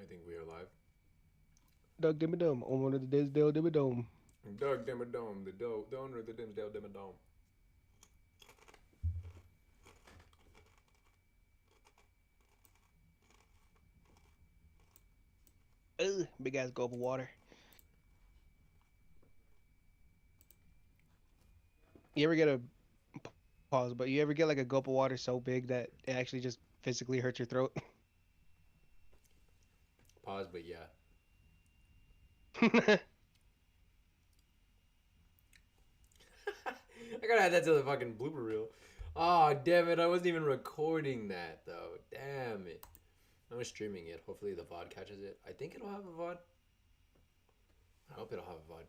I think we are live. Doug Dimmadome on one of the Disdale Dimmadome. Doug Dimmadome, the owner of the Dimsdale Dimmadome. Ugh, big ass gulp of water. You ever get a pause? But you ever get like a gulp of water so big that it actually just physically hurts your throat? Pause, but yeah. I gotta add that to the fucking blooper reel. Oh, damn it. I wasn't even recording that, though. Damn it. I'm streaming it. Hopefully the VOD catches it. I think it'll have a VOD. I hope it'll have a VOD.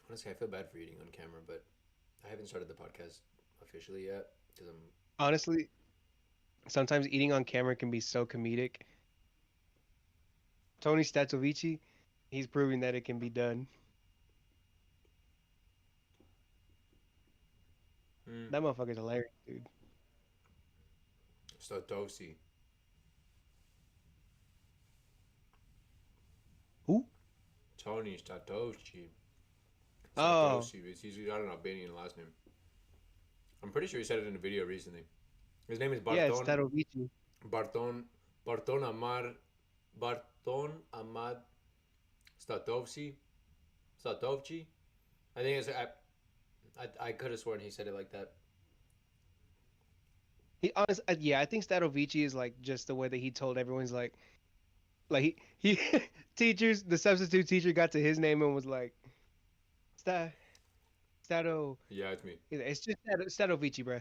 Honestly, I feel bad for eating on camera, but I haven't started the podcast officially yet because I'm. Honestly, sometimes eating on camera can be so comedic. Tony Statovici, he's proving that it can be done. Mm, That motherfucker's hilarious, dude. Statosi. Who? Tony Statosi. Oh, Satoshi. He's got an Albanian last name. I'm pretty sure he said it in a video recently. His name is yeah, it's Barton. Statovici. Barton. Barton Amar. Barton Ahmad Statovci. Statovci. I think it's. I could have sworn he said it like that. Yeah, I think Statovici is like just the way that he told everyone's like he teachers. The substitute teacher got to his name and was like, Sta Stato. Yeah, it's me. It's just Statovici, bro.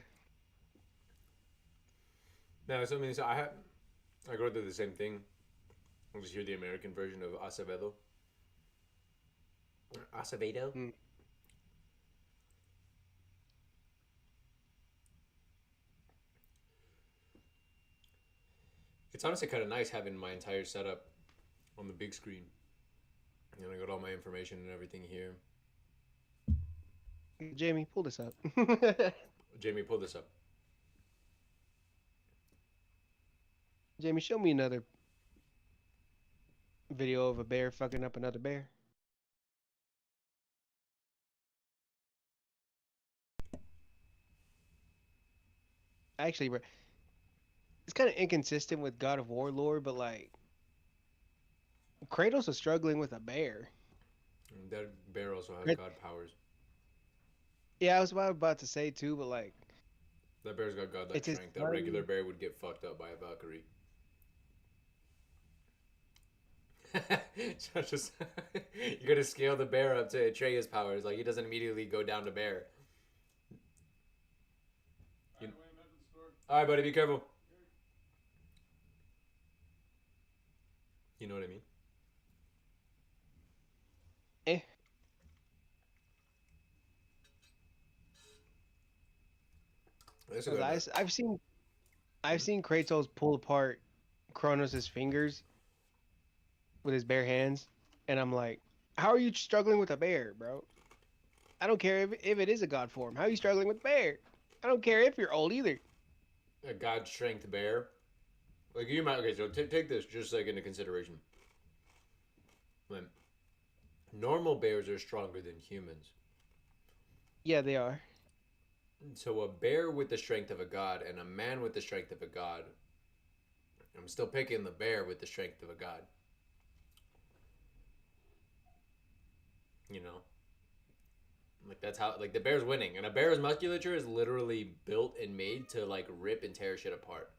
No, so I mean, I go through the same thing. I'll just hear the American version of Acevedo. Acevedo. Mm. It's honestly kind of nice having my entire setup on the big screen. And I got all my information and everything here. Jamie, pull this up. Jamie, pull this up. Jamie, show me another video of a bear fucking up another bear. Actually, bro, it's kind of inconsistent with God of War lore, but like Kratos is struggling with a bear. And that bear also has Right? god powers. Yeah, I was about to say too, but like That bear's got godlike it's his strength. That regular son. bear would get fucked up by a Valkyrie. So just you gotta scale the bear up to Atreus powers. Like he doesn't immediately go down to bear. You... All right, buddy, be careful. You know what I mean? Eh, That's a 'cause good bet. I've seen Kratos pull apart Kronos' fingers with his bare hands, and I'm like, how are you struggling with a bear, bro? I don't care if it is a god form. How are you struggling with a bear? I don't care if you're old either. A god strength bear. Like you might. Okay, so take this just like into consideration. When normal bears are stronger than humans. Yeah, they are. So a bear with the strength of a god and a man with the strength of a god. I'm still picking the bear with the strength of a god. You know, like that's how like the bear's winning, and a bear's musculature is literally built and made to like rip and tear shit apart.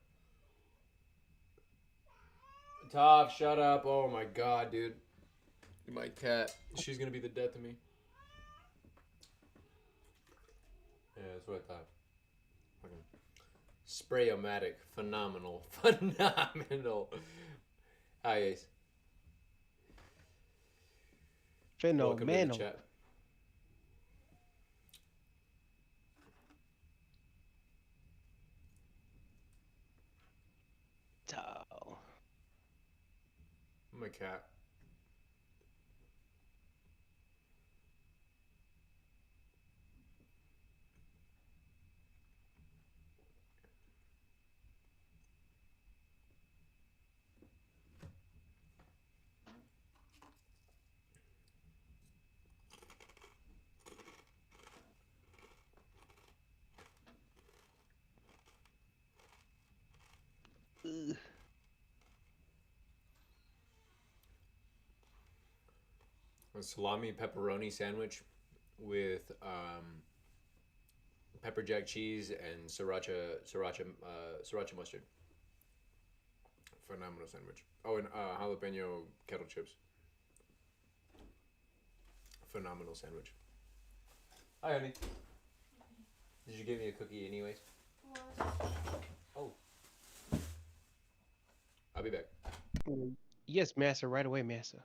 Toph, shut up! Oh my god, dude, my cat. She's gonna be the death of me. Yeah, that's what I thought. Fucking Sprayomatic, phenomenal, phenomenal. Hi, Ace. Welcome to the Phenomenal. chat. Oh. My cat. Ugh. A salami pepperoni sandwich with pepper jack cheese and sriracha mustard. Phenomenal sandwich. Oh, and jalapeno kettle chips. Phenomenal sandwich. Hi, honey. Did you give me a cookie anyways? Oh, I'll be back. Yes, massa. Right away, massa.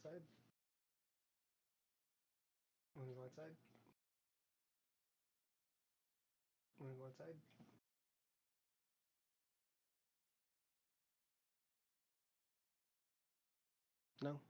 Outside. Want to go outside? Want to go outside? No.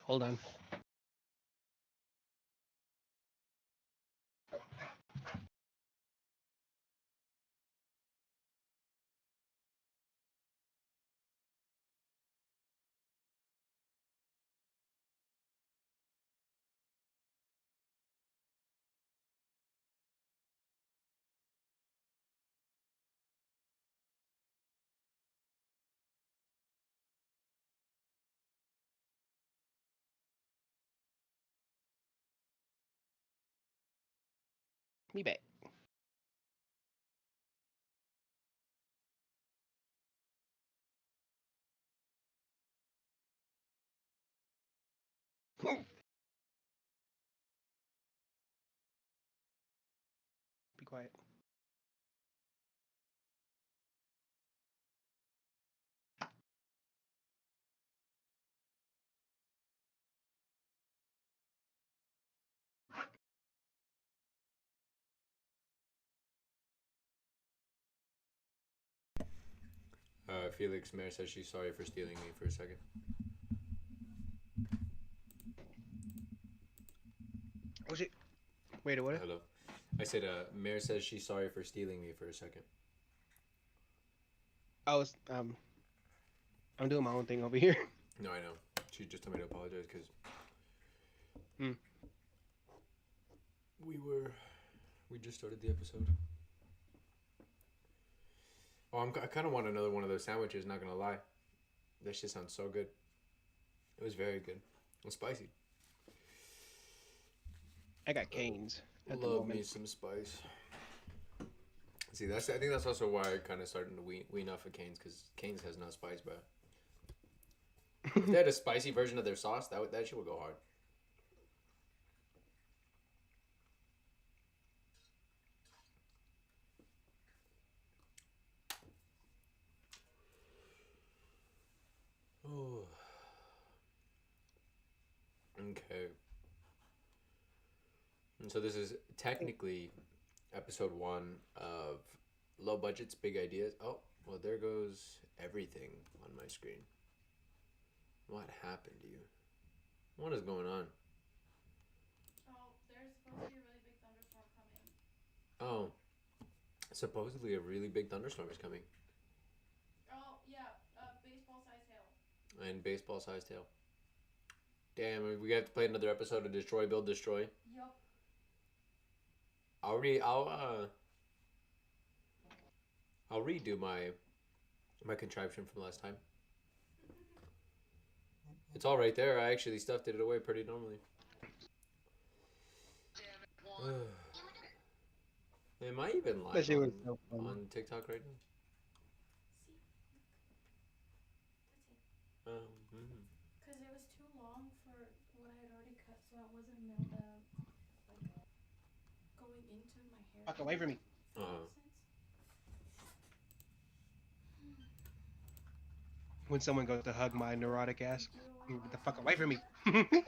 Hold on. Me back. Be quiet. Felix Mayer says she's sorry for stealing me for a second. Oh shit. Wait, what? Hello. I said, Mayor says she's sorry for stealing me for a second. I was I'm doing my own thing over here. No, I know. She just told me to apologize because Hmm. we just started the episode. Oh, I kind of want another one of those sandwiches. Not gonna lie, that shit sounds so good. It was very good. And spicy. I got canes at the Love moment. me some spice. See, I think that's also why I kind of started to wean off of Cane's, because Cane's has no spice, bro. If they had a spicy version of their sauce, that shit would go hard. Oh. Okay. And so this is technically episode 1 of Low Budgets, Big Ideas. Oh, well, there goes everything on my screen. What happened to you? What is going on? Oh, there's supposed to be a really big thunderstorm coming. Oh, supposedly a really big thunderstorm is coming. Oh, yeah, baseball-sized hail. And baseball-sized hail. Damn, we have to play another episode of Destroy, Build, Destroy. Yup. I'll redo my contraption from last time. It's all right there. I actually stuffed it away pretty normally. Am I even That live shit was so fun. on TikTok right now? See, look. That's it. Because it was too long for what I had already cut, so it wasn't going into my hair. Fuck away from me. Uh-huh. When someone goes to hug my neurotic ass, get the fuck away from me. It is a brownie.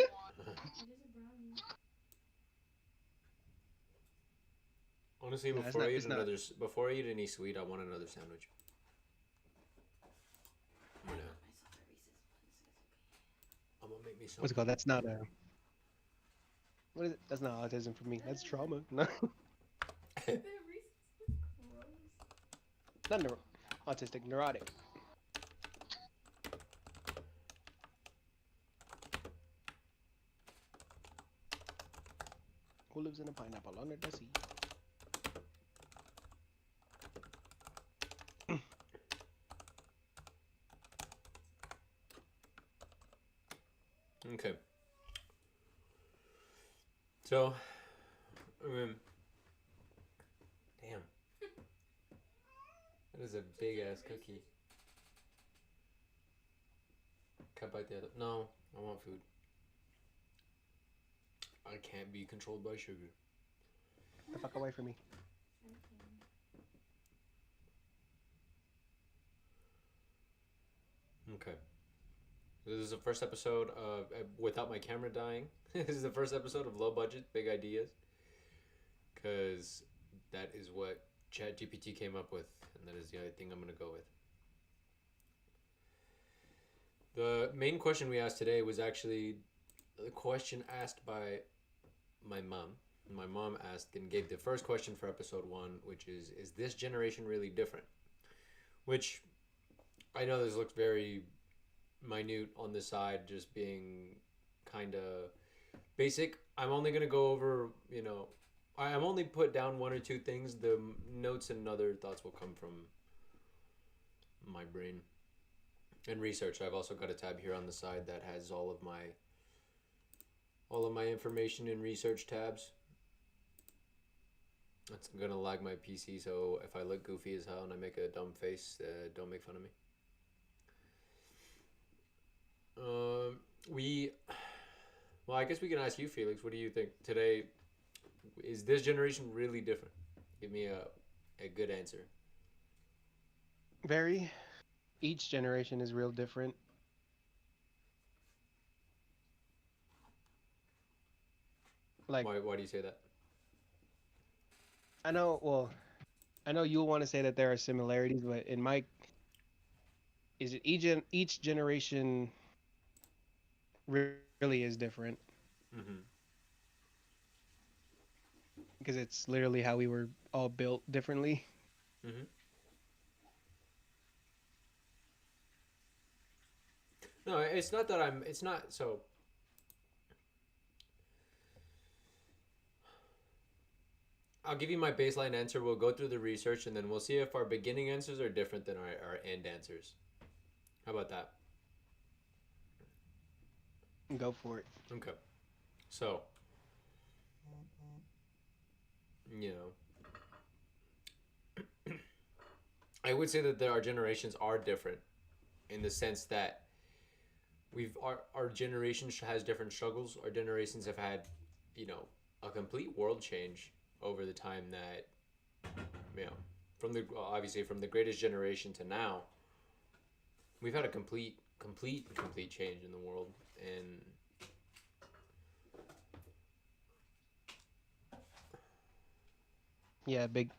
Honestly, No, before I eat any sweet, I want another sandwich. I'm gonna make me some. What's it called? That's not a. What is it? That's not autism for me. That's trauma. No, The Reese's was gross. not autistic, neurotic. Who lives in a pineapple under the sea? Okay. So, damn. That is a big ass cookie. Can I bite the other? No, I want food. I can't be controlled by sugar. Get the fuck away from me. Okay. This is the first episode of without my camera dying. This is the first episode of Low Budget, Big Ideas. Because that is what ChatGPT came up with, and that is the other thing I'm going to go with. The main question we asked today was actually, the question asked by my mom. My mom asked and gave the first question for episode 1, which is this generation really different? Which I know this looks very minute on the side, just being kind of basic. I'm only going to go over, I'm only put down one or two things. The notes and other thoughts will come from my brain and research. I've also got a tab here on the side that has all of my information in research tabs. That's gonna lag my PC, so if I look goofy as hell and I make a dumb face, don't make fun of me. We, well, I guess we can ask you, Felix. What do you think today? Is this generation really different? Give me a good answer. Very. Each generation is real different. Like Why do you say that? I know. Well, I know you'll want to say that there are similarities, but in my is it each generation really is different Mm-hmm. because it's literally how we were all built differently. Mm-hmm. No, it's not that I'm. It's not so. I'll give you my baseline answer. We'll go through the research and then we'll see if our beginning answers are different than our end answers. How about that? Go for it. Okay. So, you know, I would say that our generations are different in the sense that our generation has different struggles. Our generations have had, a complete world change over the time that, obviously from the greatest generation to now, we've had a complete change in the world. And Yeah, big.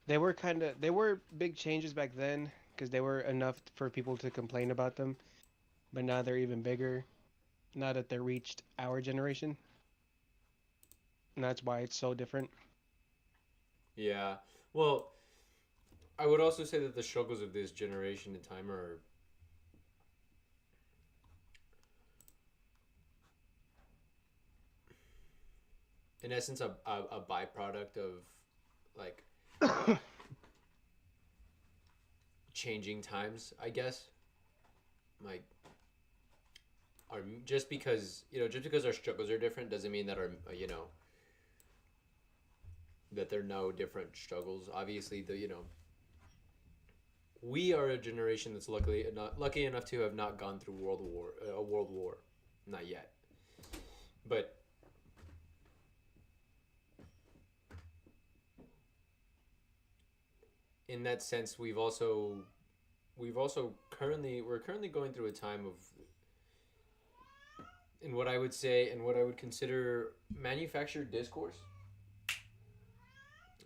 They were big changes back then because they were enough for people to complain about them, but now they're even bigger. Now that they reached our generation, and that's why it's so different. yeah, well, I would also say that the struggles of this generation in time are, in essence, a byproduct of like changing times, I guess. Like, our just because our struggles are different doesn't mean that that there are no different struggles. Obviously, we are a generation that's lucky enough to have not gone through a world war, not yet. But in that sense, we're currently going through a time of, in what I would say and what I would consider manufactured discourse.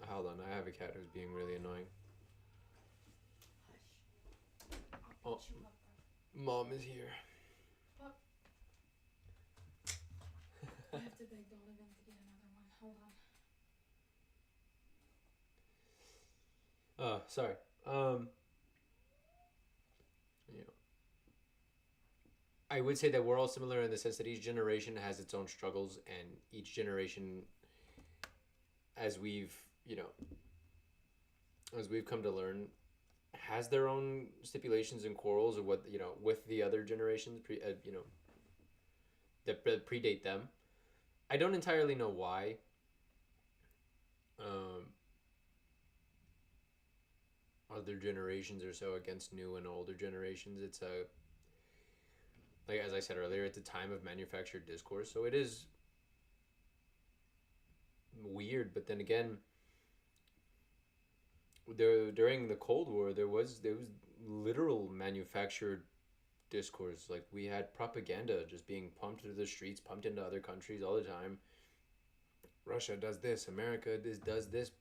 Hold on, I have a cat who's being really annoying. Oh, mom is here. Fuck. I have to beg Donovan to get another one. Hold on. Oh, sorry. You know, I would say that we're all similar in the sense that each generation has its own struggles, and each generation, as we've you know as we've come to learn, has their own stipulations and quarrels of what with the other generations that predate them. I don't entirely know why. Um, Other generations are so against new and older generations. It's a like as I said earlier, it's a time of manufactured discourse, so it is weird. But then again, during the Cold War, there was literal manufactured discourse. Like we had propaganda just being pumped into the streets, pumped into other countries all the time. Russia does this, America does this.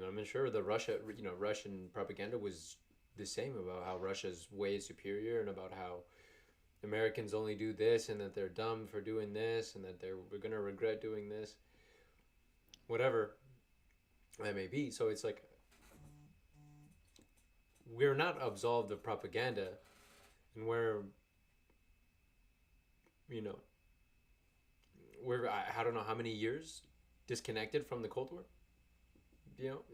I'm sure the Russian propaganda was the same about how Russia's way is superior and about how Americans only do this and that they're dumb for doing this and that we're gonna regret doing this, whatever that may be. So it's like we're not absolved of propaganda, and you know we're I don't know how many years disconnected from the Cold War.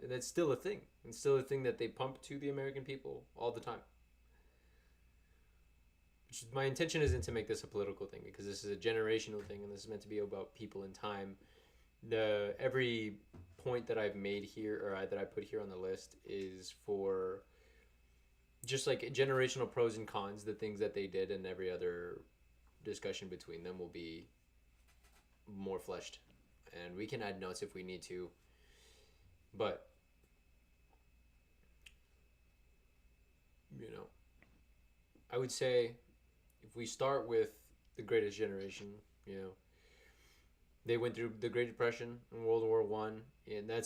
That's still a thing. It's still a thing that they pump to the American people all the time. My intention isn't to make this a political thing because this is a generational thing and this is meant to be about people in time. Every point that I've made here or that I put here on the list is for just like generational pros and cons, the things that they did, and every other discussion between them will be more fleshed. And we can add notes if we need to. But, I would say if we start with the greatest generation, they went through the Great Depression and World War One, and that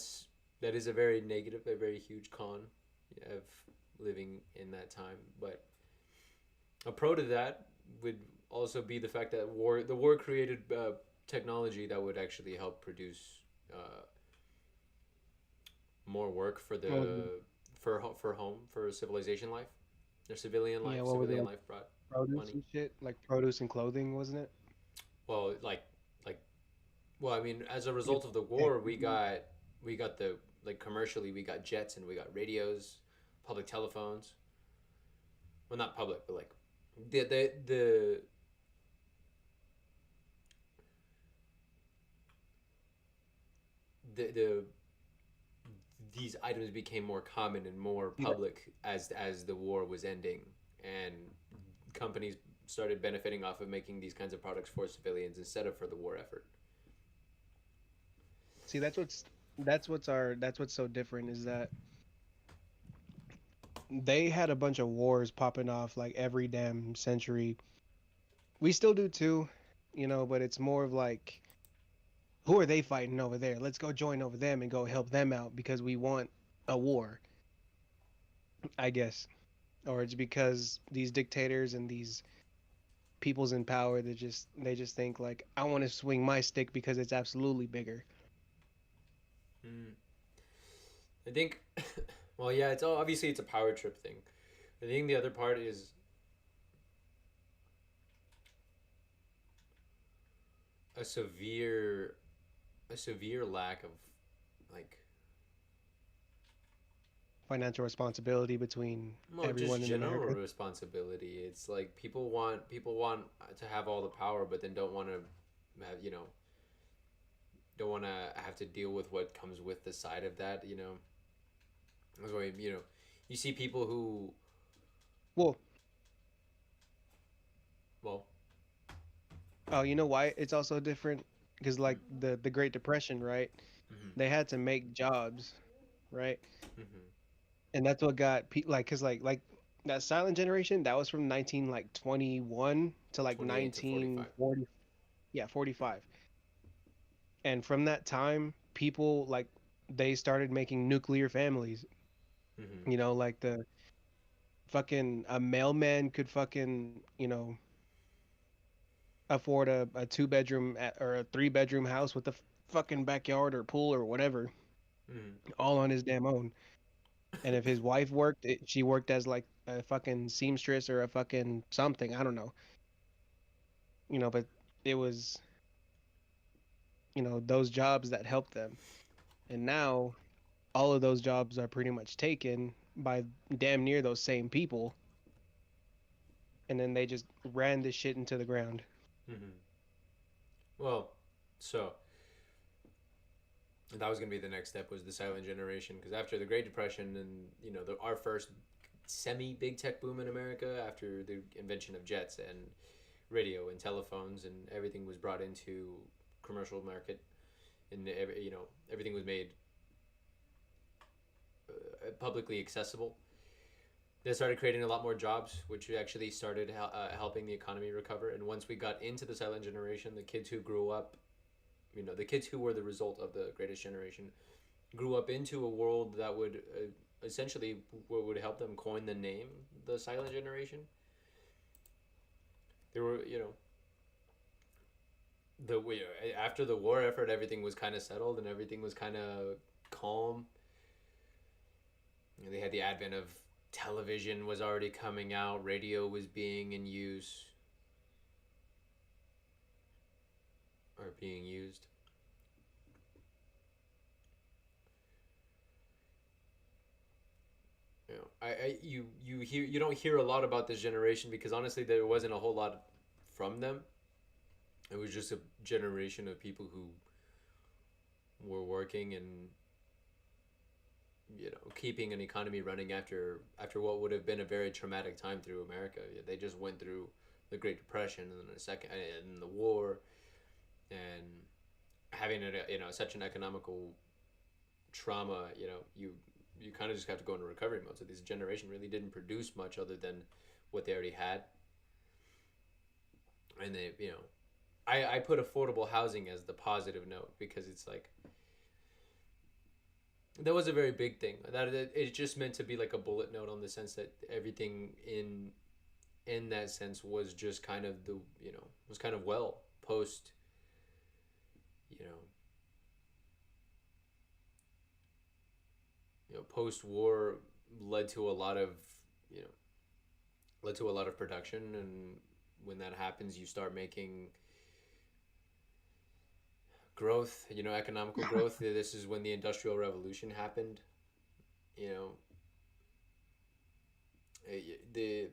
is a very negative, a very huge con of living in that time. But a pro to that would also be the fact that the war created technology that would actually help produce more work for for civilization life, their civilian life. Yeah, what was it, Civilian like life brought produce money. and shit? Like produce and clothing, wasn't it? Well, well, I mean, as a result of the war, we got the commercially, we got jets and we got radios, public telephones. Well, not public, but like the the these items became more common and more Yeah. public as the war was ending, and companies started benefiting off of making these kinds of products for civilians instead of for the war effort. See, that's what's so different is that they had a bunch of wars popping off like every damn century. We still do too, but it's more of like, who are they fighting over there? Let's go join over them and go help them out because we want a war, I guess. Or it's because these dictators and these people's in power that they just think like, I want to swing my stick because it's absolutely bigger. Mm. I think, well, yeah, obviously it's a power trip thing. I think the other part is a severe, a severe lack of like, Financial responsibility between well, just everyone in general America. responsibility. It's like people want to have all the power, but then don't want to have don't want to have to deal with what comes with the side of that. That's why you see people who, Well, well, oh, you know why it's also different? Because like the Great Depression, right? hmm They had to make jobs, right? hmm And that's what got like, cause like that silent generation that was from 19 like 21 to like 28 to 45. 1940, yeah, 45. And from that time, people like they started making nuclear families. hmm Like the fucking a mailman could fucking afford a two-bedroom or a three-bedroom house with a fucking backyard or pool or whatever, hmm all on his damn own. And if his wife worked, she worked as like a fucking seamstress or a fucking something. I don't know. But it was, those jobs that helped them. And now all of those jobs are pretty much taken by damn near those same people. And then they just ran this shit into the ground. hmm Well, so that was gonna be the next step, was the silent generation, because after the Great Depression and our first semi big tech boom in America, after the invention of jets and radio and telephones and everything was brought into commercial market, and everything was made publicly accessible. They started creating a lot more jobs, which actually started helping the economy recover. And once we got into the silent generation, the kids who grew up, the kids who were the result of the greatest generation, grew up into a world that would essentially would help them coin the name the silent generation. there were, after the war effort, everything was kind of settled and everything was kind of calm. They had the advent of television was already coming out, radio was being in use or being used. You don't hear a lot about this generation because honestly there wasn't a whole lot from them. It was just a generation of people who were working and keeping an economy running after what would have been a very traumatic time through America. They just went through the Great Depression and then the war, and having such an economical trauma. You kind of just have to go into recovery mode. So this generation really didn't produce much other than what they already had, and I put affordable housing as the positive note because it's like that was a very big thing. That it just meant to be like a bullet note on the sense that everything in that sense was just kind of was kind of well post you know post war led to a lot of you know production, and when that happens you start making growth, economical growth. This is when the Industrial Revolution happened. you know the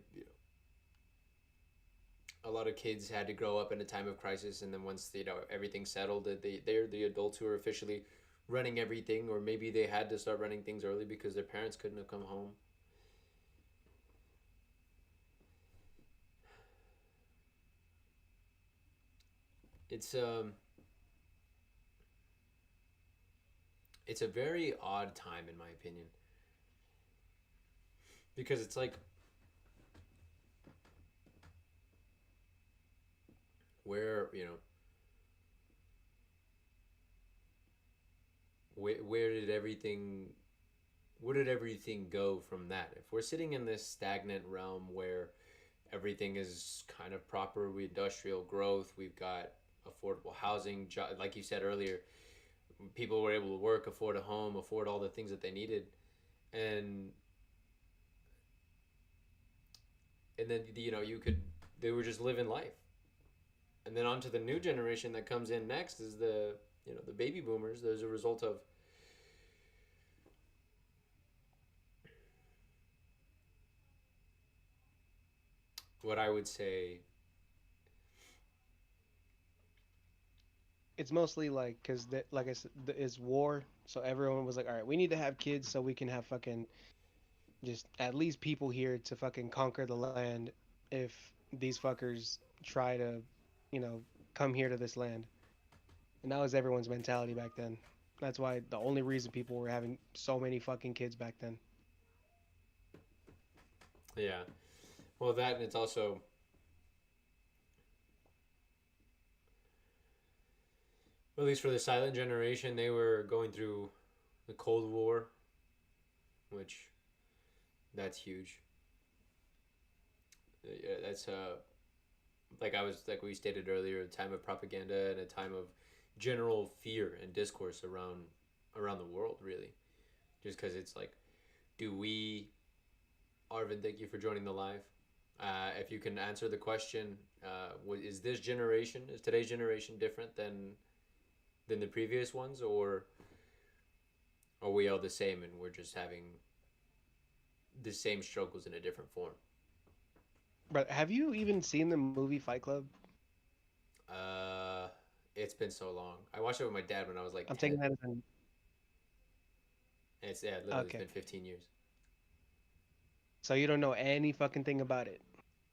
a lot of kids had to grow up in a time of crisis, and then once everything settled, they're the adults who are officially running everything, or maybe they had to start running things early because their parents couldn't have come home. It's a very odd time in my opinion, because it's like where where did everything go from that? If we're sitting in this stagnant realm where everything is kind of proper, we industrial growth, we've got affordable housing, like you said earlier, people were able to work, afford a home, afford all the things that they needed, and then they were just living life. And then on to the new generation that comes in next is the baby boomers. There's a result of what I would say. It's mostly like because like I said, it's war, so everyone was like, all right, we need to have kids so we can have fucking just at least people here to fucking conquer the land if these fuckers try to, you know, come here to this land. And that was everyone's mentality back then. That's why the only reason people were having so many fucking kids back then. Yeah, well, that, and it's also, at least for the silent generation, they were going through the Cold War, which that's huge. Yeah, that's like we stated earlier, a time of propaganda and a time of general fear and discourse around the world, really. Just because it's like, do we, Arvin? Thank you for joining the live. If you can answer the question, is today's generation different than the previous ones, or are we all the same and we're just having the same struggles in a different form? But have you even seen the movie Fight Club? Uh, it's been so long. I watched it with my dad when I was like I'm 10. taking that as an Literally, it's okay. been 15 years. So you don't know any fucking thing about it.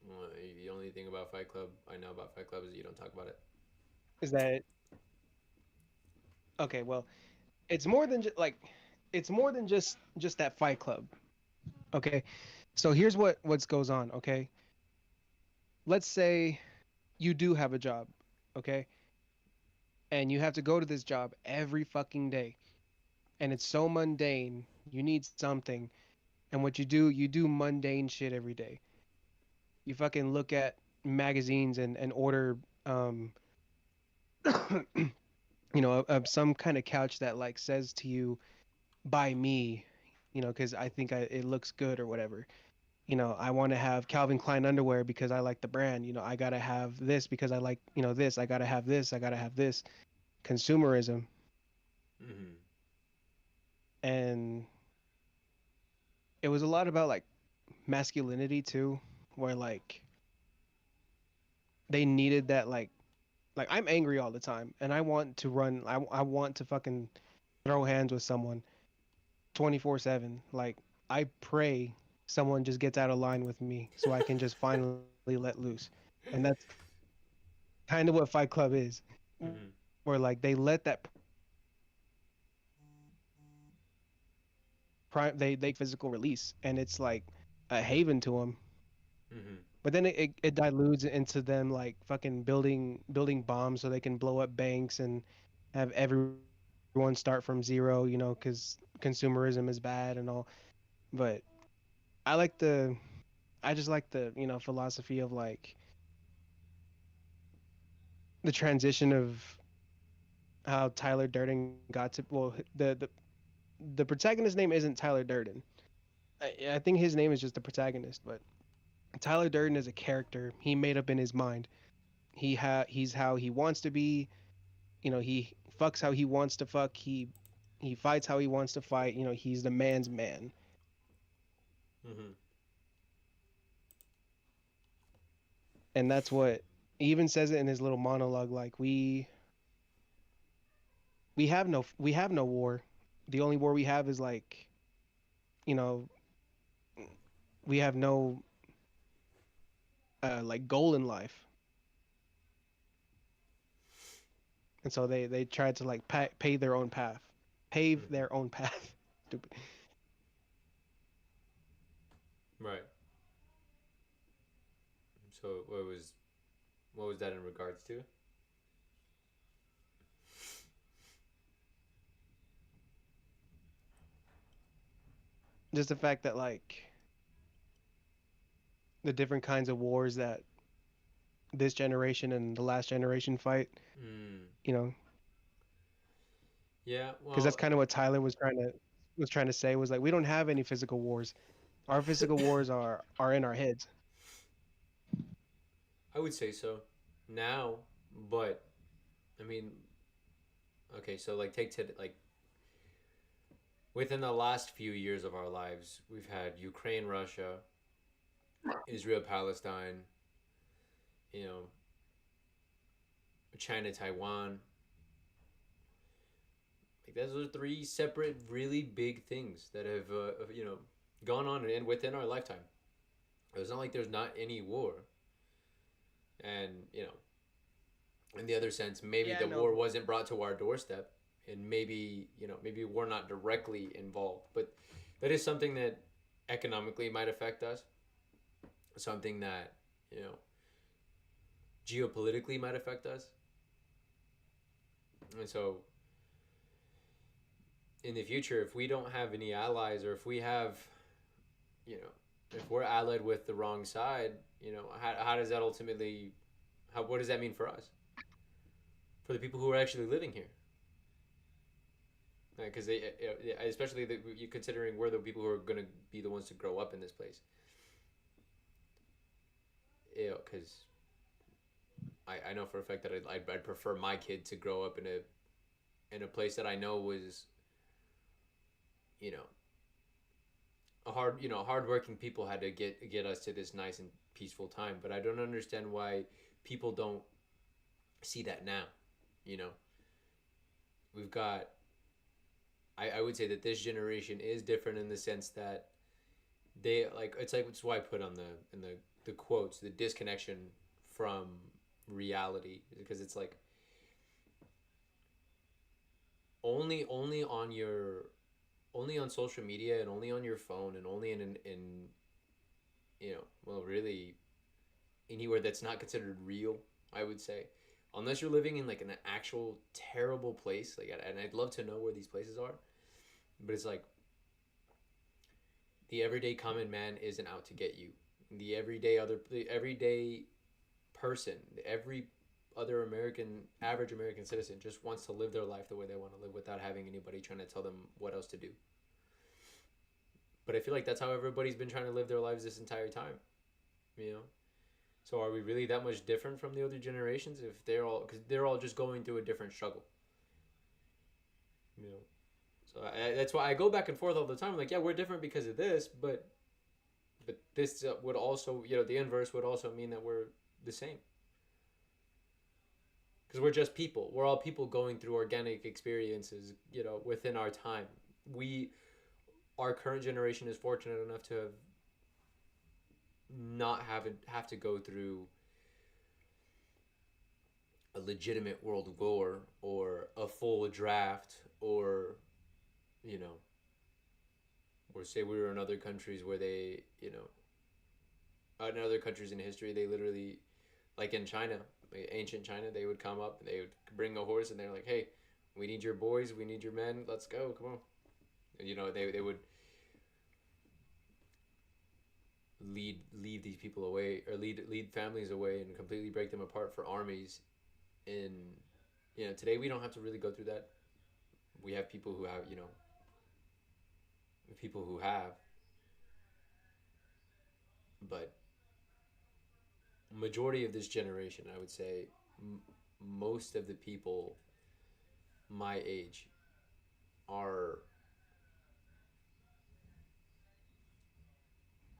Well, the only thing about Fight Club I know about Fight Club is you don't talk about it. Is that okay? Well, it's more than it's more than just that Fight Club. Okay, so here's what goes on. Okay, let's say you do have a job. Okay, and you have to go to this job every fucking day, and it's so mundane. You need something, and what you do mundane shit every day. You fucking look at magazines and order some kind of couch that like says to you, buy me, because I think it looks good or whatever. I want to have Calvin Klein underwear because I like the brand. I gotta have this because I like, this. I gotta have this. I gotta have this. Consumerism. Mm-hmm. And it was a lot about like masculinity too, where like they needed that like I'm angry all the time and I want to run. I want to fucking throw hands with someone 24/7. Like I pray someone just gets out of line with me so I can just finally let loose. And that's kind of what Fight Club is. Mm-hmm. Where like they let that they physical release and it's like a haven to them. Mm-hmm. But then it dilutes into them like fucking building bombs so they can blow up banks and have everyone start from zero, because consumerism is bad and all. But I like I just like the philosophy of like the transition of how Tyler Durden got to the protagonist's name isn't Tyler Durden. I think his name is just the protagonist, but Tyler Durden is a character he made up in his mind. He's how he wants to be. He fucks how he wants to fuck. He fights how he wants to fight. He's the man's man. Mm-hmm. And that's what he even says it in his little monologue. Like we have no war. The only war we have is like, you know, we have no like goal in life. And so they tried to like pave their own path, pave Mm-hmm. their own path. Stupid. Right. So what was that in regards to? Just the fact that like the different kinds of wars that this generation and the last generation fight, Mm. you know, Yeah. because that's Well, kind of what Tyler was trying to say was like we don't have any physical wars. Our physical wars are in our heads. I would say so now, but I mean, okay. So like take to like within the last few years of our lives, we've had Ukraine, Russia, Israel, Palestine. You know, China, Taiwan. Like those are three separate, really big things that have gone on and within our lifetime. It's not like there's not any war, and in the other sense, maybe Yeah, the no. war wasn't brought to our doorstep, and maybe we're not directly involved, but that is something that economically might affect us, something that you know geopolitically might affect us, and so in the future, if we don't have any allies, or if we have, you know, if we're allied with the wrong side, how does that ultimately, what does that mean for us, for the people who are actually living here? Because especially you considering we're the people who are going to be the ones to grow up in this place. Because I know for a fact that I'd prefer my kid to grow up in a place that I know was, you know, hardworking people had to get us to this nice and peaceful time. But I don't understand why people don't see that now. You know, we've got. I would say that this generation is different in the sense that it's why I put on the quotes, the disconnection from reality, because it's like only on social media and only on your phone and only in well, really anywhere that's not considered real, I would say, unless you're living in like an actual terrible place, like, and I'd love to know where these places are, but it's like the everyday common man isn't out to get you. The everyday person, every other American, average American citizen just wants to live their life the way they want to live without having anybody trying to tell them what else to do. But I feel like that's how everybody's been trying to live their lives this entire time, you know? So are we really that much different from the older generations if because they're all just going through a different struggle, you know? So that's why I go back and forth all the time. Like, yeah, we're different because of this, but this would also, the inverse would also mean that we're the same. Because we're just people. We're all people going through organic experiences, within our time. Our current generation is fortunate enough to have not have to go through a legitimate world war or a full draft or, or say we were in other countries where they, in other countries in history, they literally, like in China, ancient China, they would come up and they would bring a horse and they're like, hey, we need your boys, we need your men, let's go, come on. And, they would lead these people away, or lead families away and completely break them apart for armies. And, today we don't have to really go through that. We have people who have, but majority of this generation, I would say, most of the people my age are,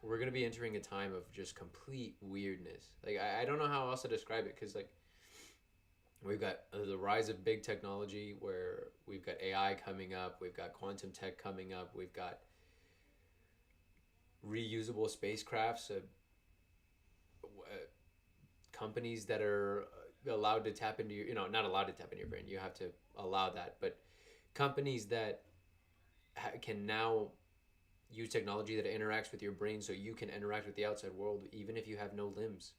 we're going to be entering a time of just complete weirdness. Like, I don't know how else to describe it, because, like, we've got the rise of big technology, where we've got AI coming up, we've got quantum tech coming up, we've got reusable spacecrafts, companies that are allowed to tap into your, not allowed to tap into your brain, you have to allow that, but companies that can now use technology that interacts with your brain so you can interact with the outside world even if you have no limbs.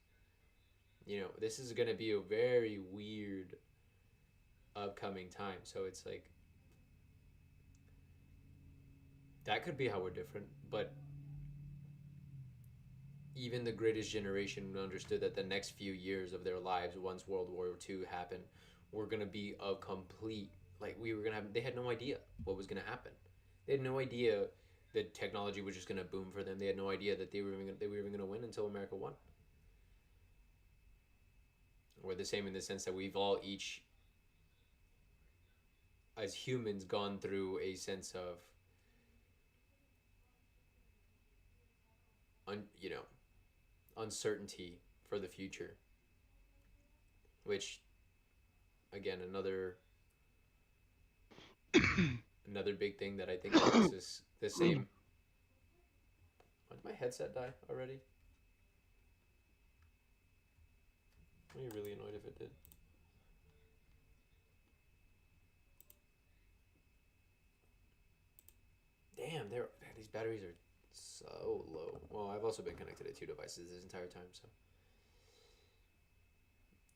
This is going to be a very weird upcoming time. So it's like, that could be how we're different, but even the greatest generation understood that the next few years of their lives, once World War II happened, were going to be a complete, like, they had no idea what was going to happen. They had no idea that technology was just going to boom for them. They had no idea that they were even going to win until America won. We're the same in the sense that we've all each, as humans, gone through a sense of, uncertainty for the future. Which, again, another big thing that I think is the same. Did my headset die already? I'd be really annoyed if it did. Damn, these batteries are so low. Well, I've also been connected to 2 devices this entire time, so.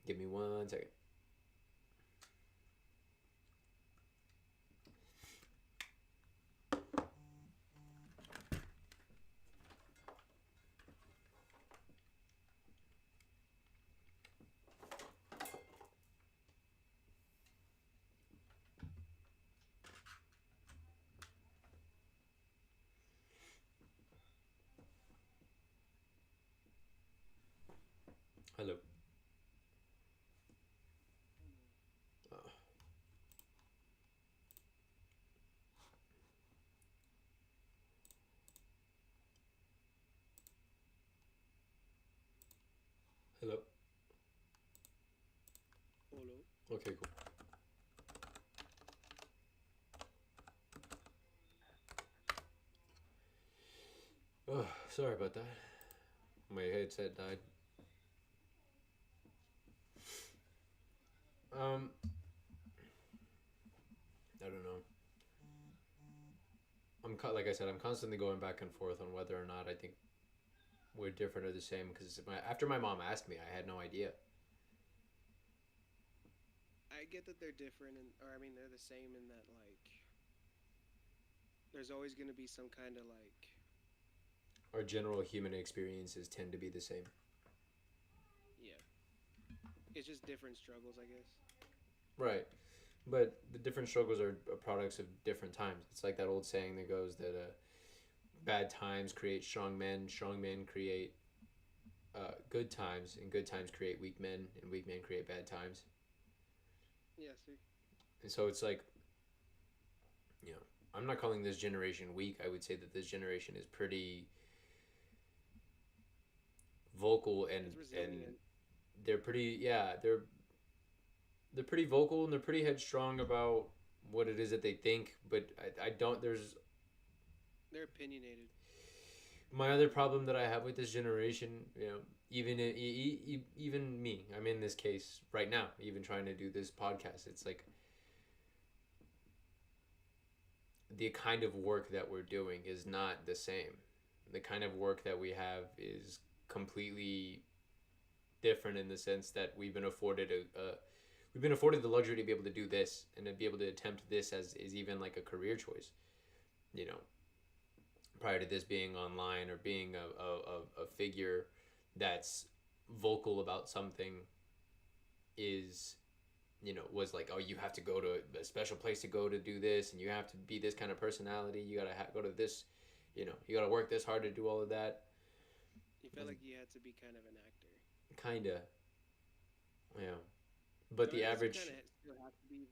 Give me 1 second. Hello. Hello. Hello. Okay, cool. Oh, sorry about that. My headset died. I don't know. Like I said, I'm constantly going back and forth on whether or not I think we're different or the same. Because after my mom asked me, I had no idea. I get that they're different, they're the same in that, like, there's always going to be some kind of, like, Our general human experiences tend to be the same. yeah. It's just different struggles, I guess. Right. But the different struggles are products of different times. It's like that old saying that goes that bad times create strong men create good times, and good times create weak men, and weak men create bad times. Yes, sir. And so it's like, you know, I'm not calling this generation weak. I would say that this generation is pretty vocal It's and resilient. they're pretty they're pretty vocal and they're pretty headstrong about what it is that they think. But I don't. There's They're opinionated. my other problem that I have with this generation. You know, even me, I'm in this case right now. Even trying to do this podcast, it's like the kind of work that we're doing is not the same. The kind of work that we have is completely different in the sense that we've been afforded the luxury to be able to do this and to be able to attempt this as is even like a career choice. You know, prior to this being online or being a figure that's vocal about something is, you know, was like, oh, you have to go to a special place to go to do this, and you have to be this kind of personality. You gotta go to this, you know, you gotta work this hard to do all of that. You felt like you had to be kind of an actor. Kinda, yeah. But So I the guess you average, kind of still have to be,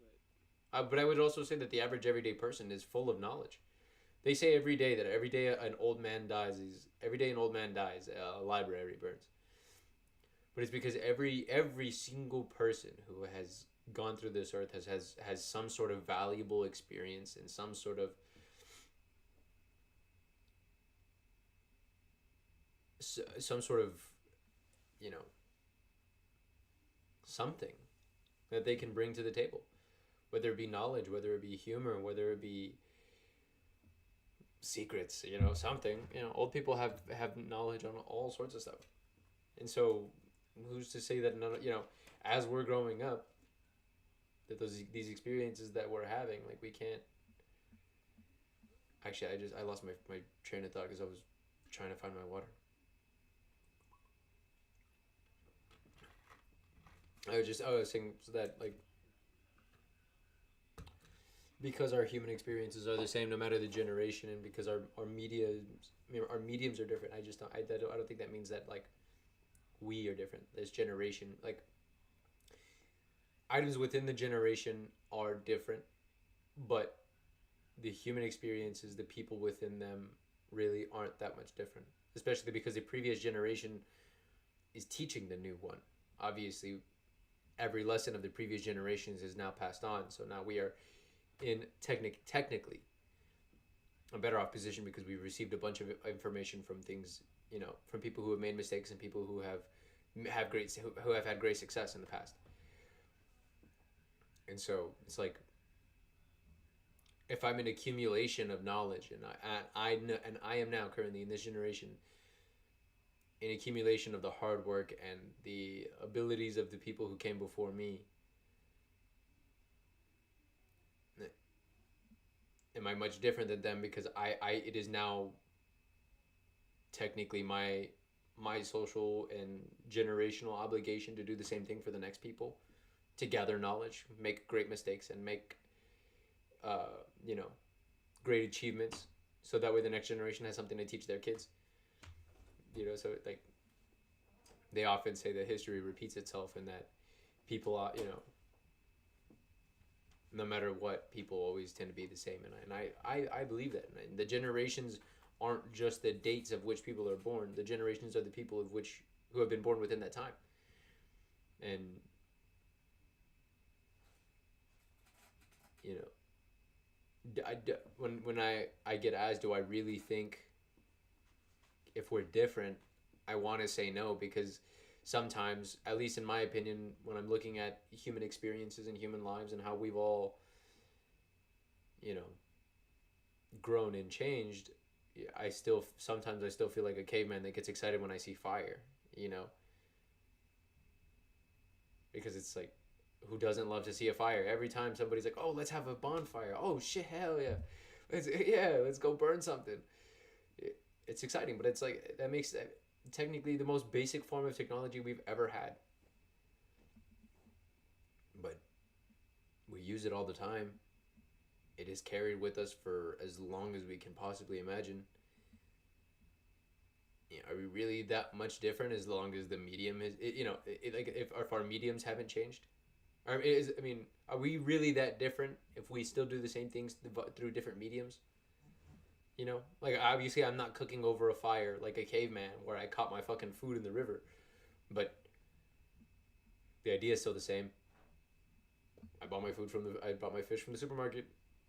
but but I would also say that the average everyday person is full of knowledge. They say every day that every day an old man dies is every day an old man dies, a library burns. But it's because every single person who has gone through this earth has some sort of valuable experience and some sort of, you know, something that they can bring to the table, whether it be knowledge, whether it be humor, whether it be secrets, you know, something. You know, old people have knowledge on all sorts of stuff. And so who's to say that none, you know, as we're growing up, that these experiences that we're having, like, we can't. Actually, I lost my train of thought because I was trying to find my water. I was saying so that, like, because our human experiences are the same no matter the generation, and because our mediums are different. I don't think that means that, like, we are different. This generation, like, items within the generation are different, but the human experiences, the people within them, really aren't that much different. Especially because the previous generation is teaching the new one. Obviously, every lesson of the previous generations is now passed on. So now we are in technically a better off position because we've received a bunch of information from things, you know, from people who have made mistakes and people who who have had great success in the past. And so it's like, if I'm an accumulation of knowledge, and I am now currently in this generation an accumulation of the hard work and the abilities of the people who came before me, am I much different than them because I it is now technically my social and generational obligation to do the same thing for the next people, to gather knowledge, make great mistakes, and make you know, great achievements, so that way the next generation has something to teach their kids. You know, so, like, they often say that history repeats itself, and that people are, you know, no matter what, people always tend to be the same. And I believe that. And the generations aren't just the dates of which people are born. The generations are the people of which who have been born within that time. And, you know, when I get asked, do I really think if we're different, I want to say no, because sometimes, at least in my opinion, when I'm looking at human experiences and human lives and how we've all, you know, grown and changed, I still feel like a caveman that gets excited when I see fire, you know, because it's like, who doesn't love to see a fire? Every time somebody's like, "Oh, let's have a bonfire." Oh shit, hell yeah, let's go burn something. It's exciting, but it's like that makes technically the most basic form of technology we've ever had. We use it all the time. It is carried with us for as long as we can possibly imagine. Are we really that much different as long as the medium is? Like if our mediums haven't changed, are we really that different if we still do the same things through different mediums? Like obviously I'm not cooking over a fire like a caveman where I caught my fucking food in the river, but the idea is still the same. I bought my fish from the supermarket,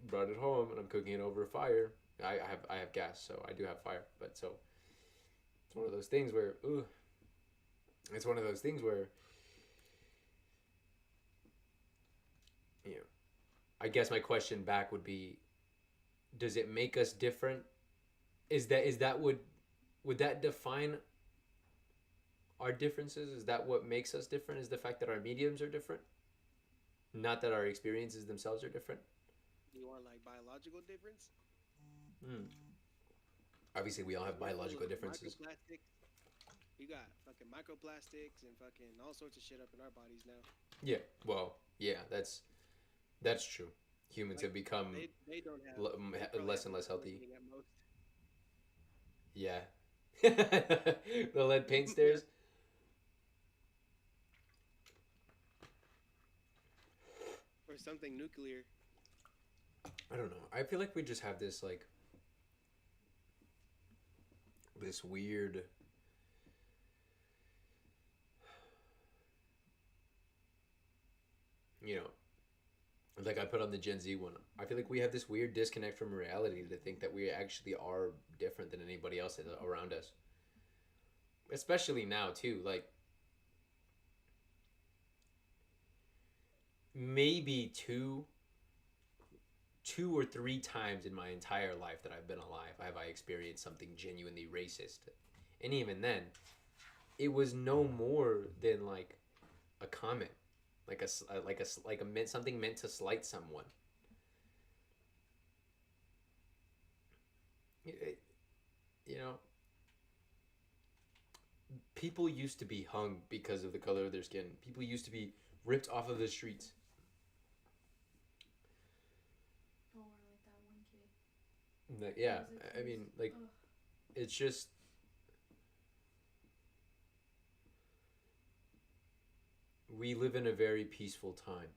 brought it home, and I'm cooking it over a fire. I have gas, so I do have fire, but so it's one of those things where it's one of those things where I guess my question back would be, does it make us different? Would that define our differences? Is that what makes us different? Is the fact that our mediums are different? Not that our experiences themselves are different? You want like biological difference? Obviously, we all have biological differences. You got fucking microplastics and fucking all sorts of shit up in our bodies now. Yeah, well, yeah, that's true. Humans have become they don't have less and less healthy. Yeah. The lead paint stairs. Or something nuclear. I don't know. I feel like we just have this like this weird like I put on the Gen Z one. I feel like we have this weird disconnect from reality to think that we actually are different than anybody else around us. Especially now too, like maybe two or three times in my entire life that I've been alive have I experienced something genuinely racist. And even then, it was no more than like a comment, something meant to slight someone. People used to be hung because of the color of their skin. People used to be ripped off of the streets. Oh, like that one kid. Yeah, I mean, like, it's just. We live in a very peaceful time.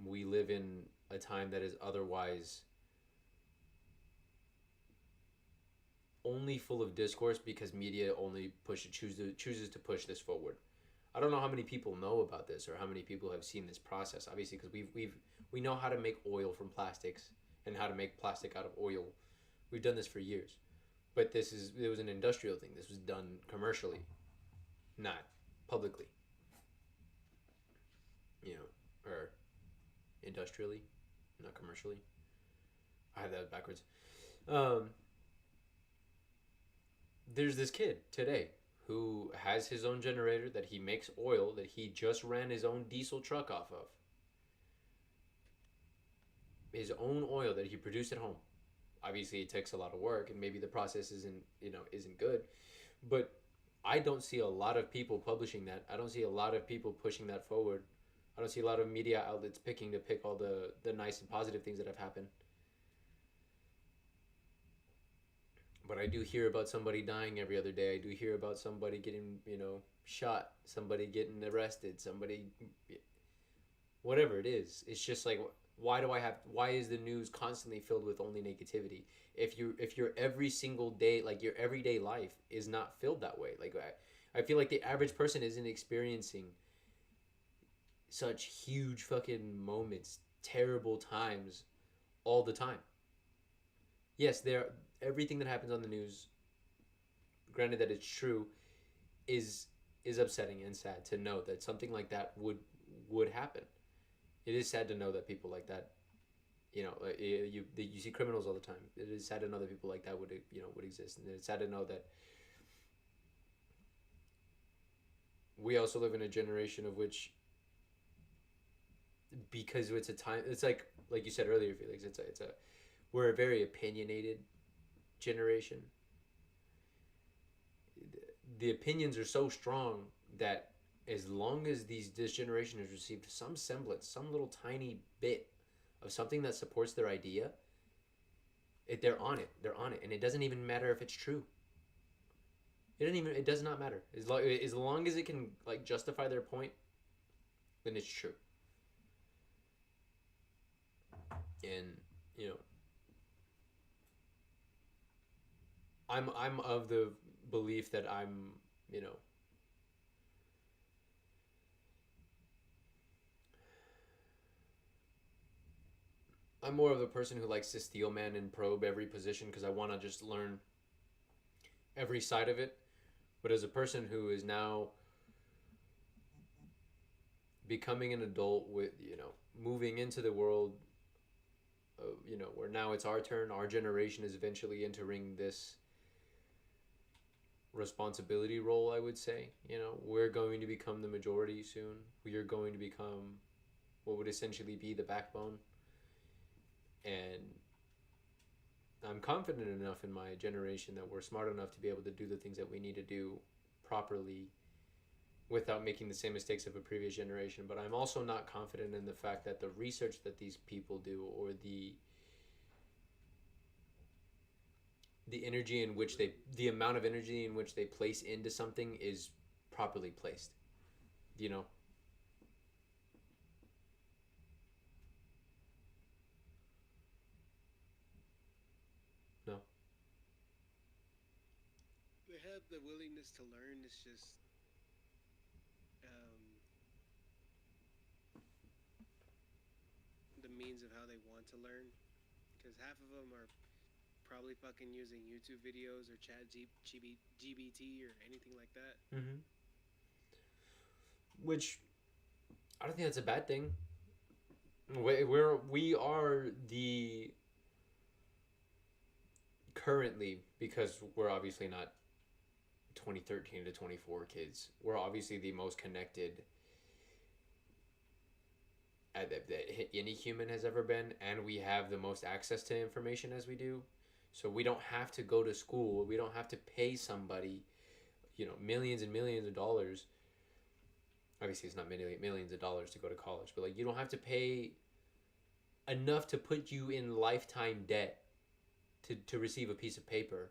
We live in a time that is otherwise only full of discourse because media only chooses to push this forward. I don't know how many people know about this or how many people have seen this process. Obviously, because we know how to make oil from plastics and how to make plastic out of oil. We've done this for years, but it was an industrial thing. This was done commercially, not publicly. Or industrially, not commercially. I have that backwards. There's this kid today who has his own generator that he makes oil that he just ran his own diesel truck off of. His own oil that he produced at home. Obviously, it takes a lot of work, and maybe the process isn't good, but I don't see a lot of people publishing that. I don't see a lot of people pushing that forward. I don't see a lot of media outlets pick all the nice and positive things that have happened. But I do hear about somebody dying every other day. I do hear about somebody getting, shot, somebody getting arrested, somebody, whatever it is. It's just like, why is the news constantly filled with only negativity? If your every single day, like your everyday life is not filled that way. Like I feel like the average person isn't experiencing such huge fucking moments, terrible times all the time. Yes, everything that happens on the news, granted that it's true, is upsetting and sad to know that something like that would happen. It is sad to know that people like that, you see criminals all the time. It is sad to know that people like that would exist, and it's sad to know that we also live in a generation of which, because it's a time, it's like you said earlier, Felix, we're a very opinionated generation. The opinions are so strong that as long as this generation has received some semblance, some little tiny bit of something that supports their idea, they're on it. They're on it, and it doesn't even matter if it's true. It does not matter as long as it can like justify their point, then it's true. And you know, I'm of the belief that I'm more of a person who likes to steel man and probe every position because I want to just learn every side of it. But as a person who is now becoming an adult with, moving into the world of, where now it's our turn, our generation is eventually entering this responsibility role, I would say. We're going to become the majority soon. We are going to become what would essentially be the backbone. And I'm confident enough in my generation that we're smart enough to be able to do the things that we need to do properly without making the same mistakes of a previous generation. But I'm also not confident in the fact that the research that these people do, or the energy in which the amount of energy in which they place into something is properly placed. No. They have the willingness to learn. It's just the means of how they want to learn. Because half of them are probably fucking using YouTube videos or GBT or anything like that. Mm-hmm. Which I don't think that's a bad thing. We are the currently, because we're obviously not 2013 to 24 kids. We're obviously the most connected that any human has ever been, and we have the most access to information as we do. So we don't have to go to school. We don't have to pay somebody, millions and millions of dollars. Obviously, it's not millions of dollars to go to college, but like you don't have to pay enough to put you in lifetime debt to receive a piece of paper.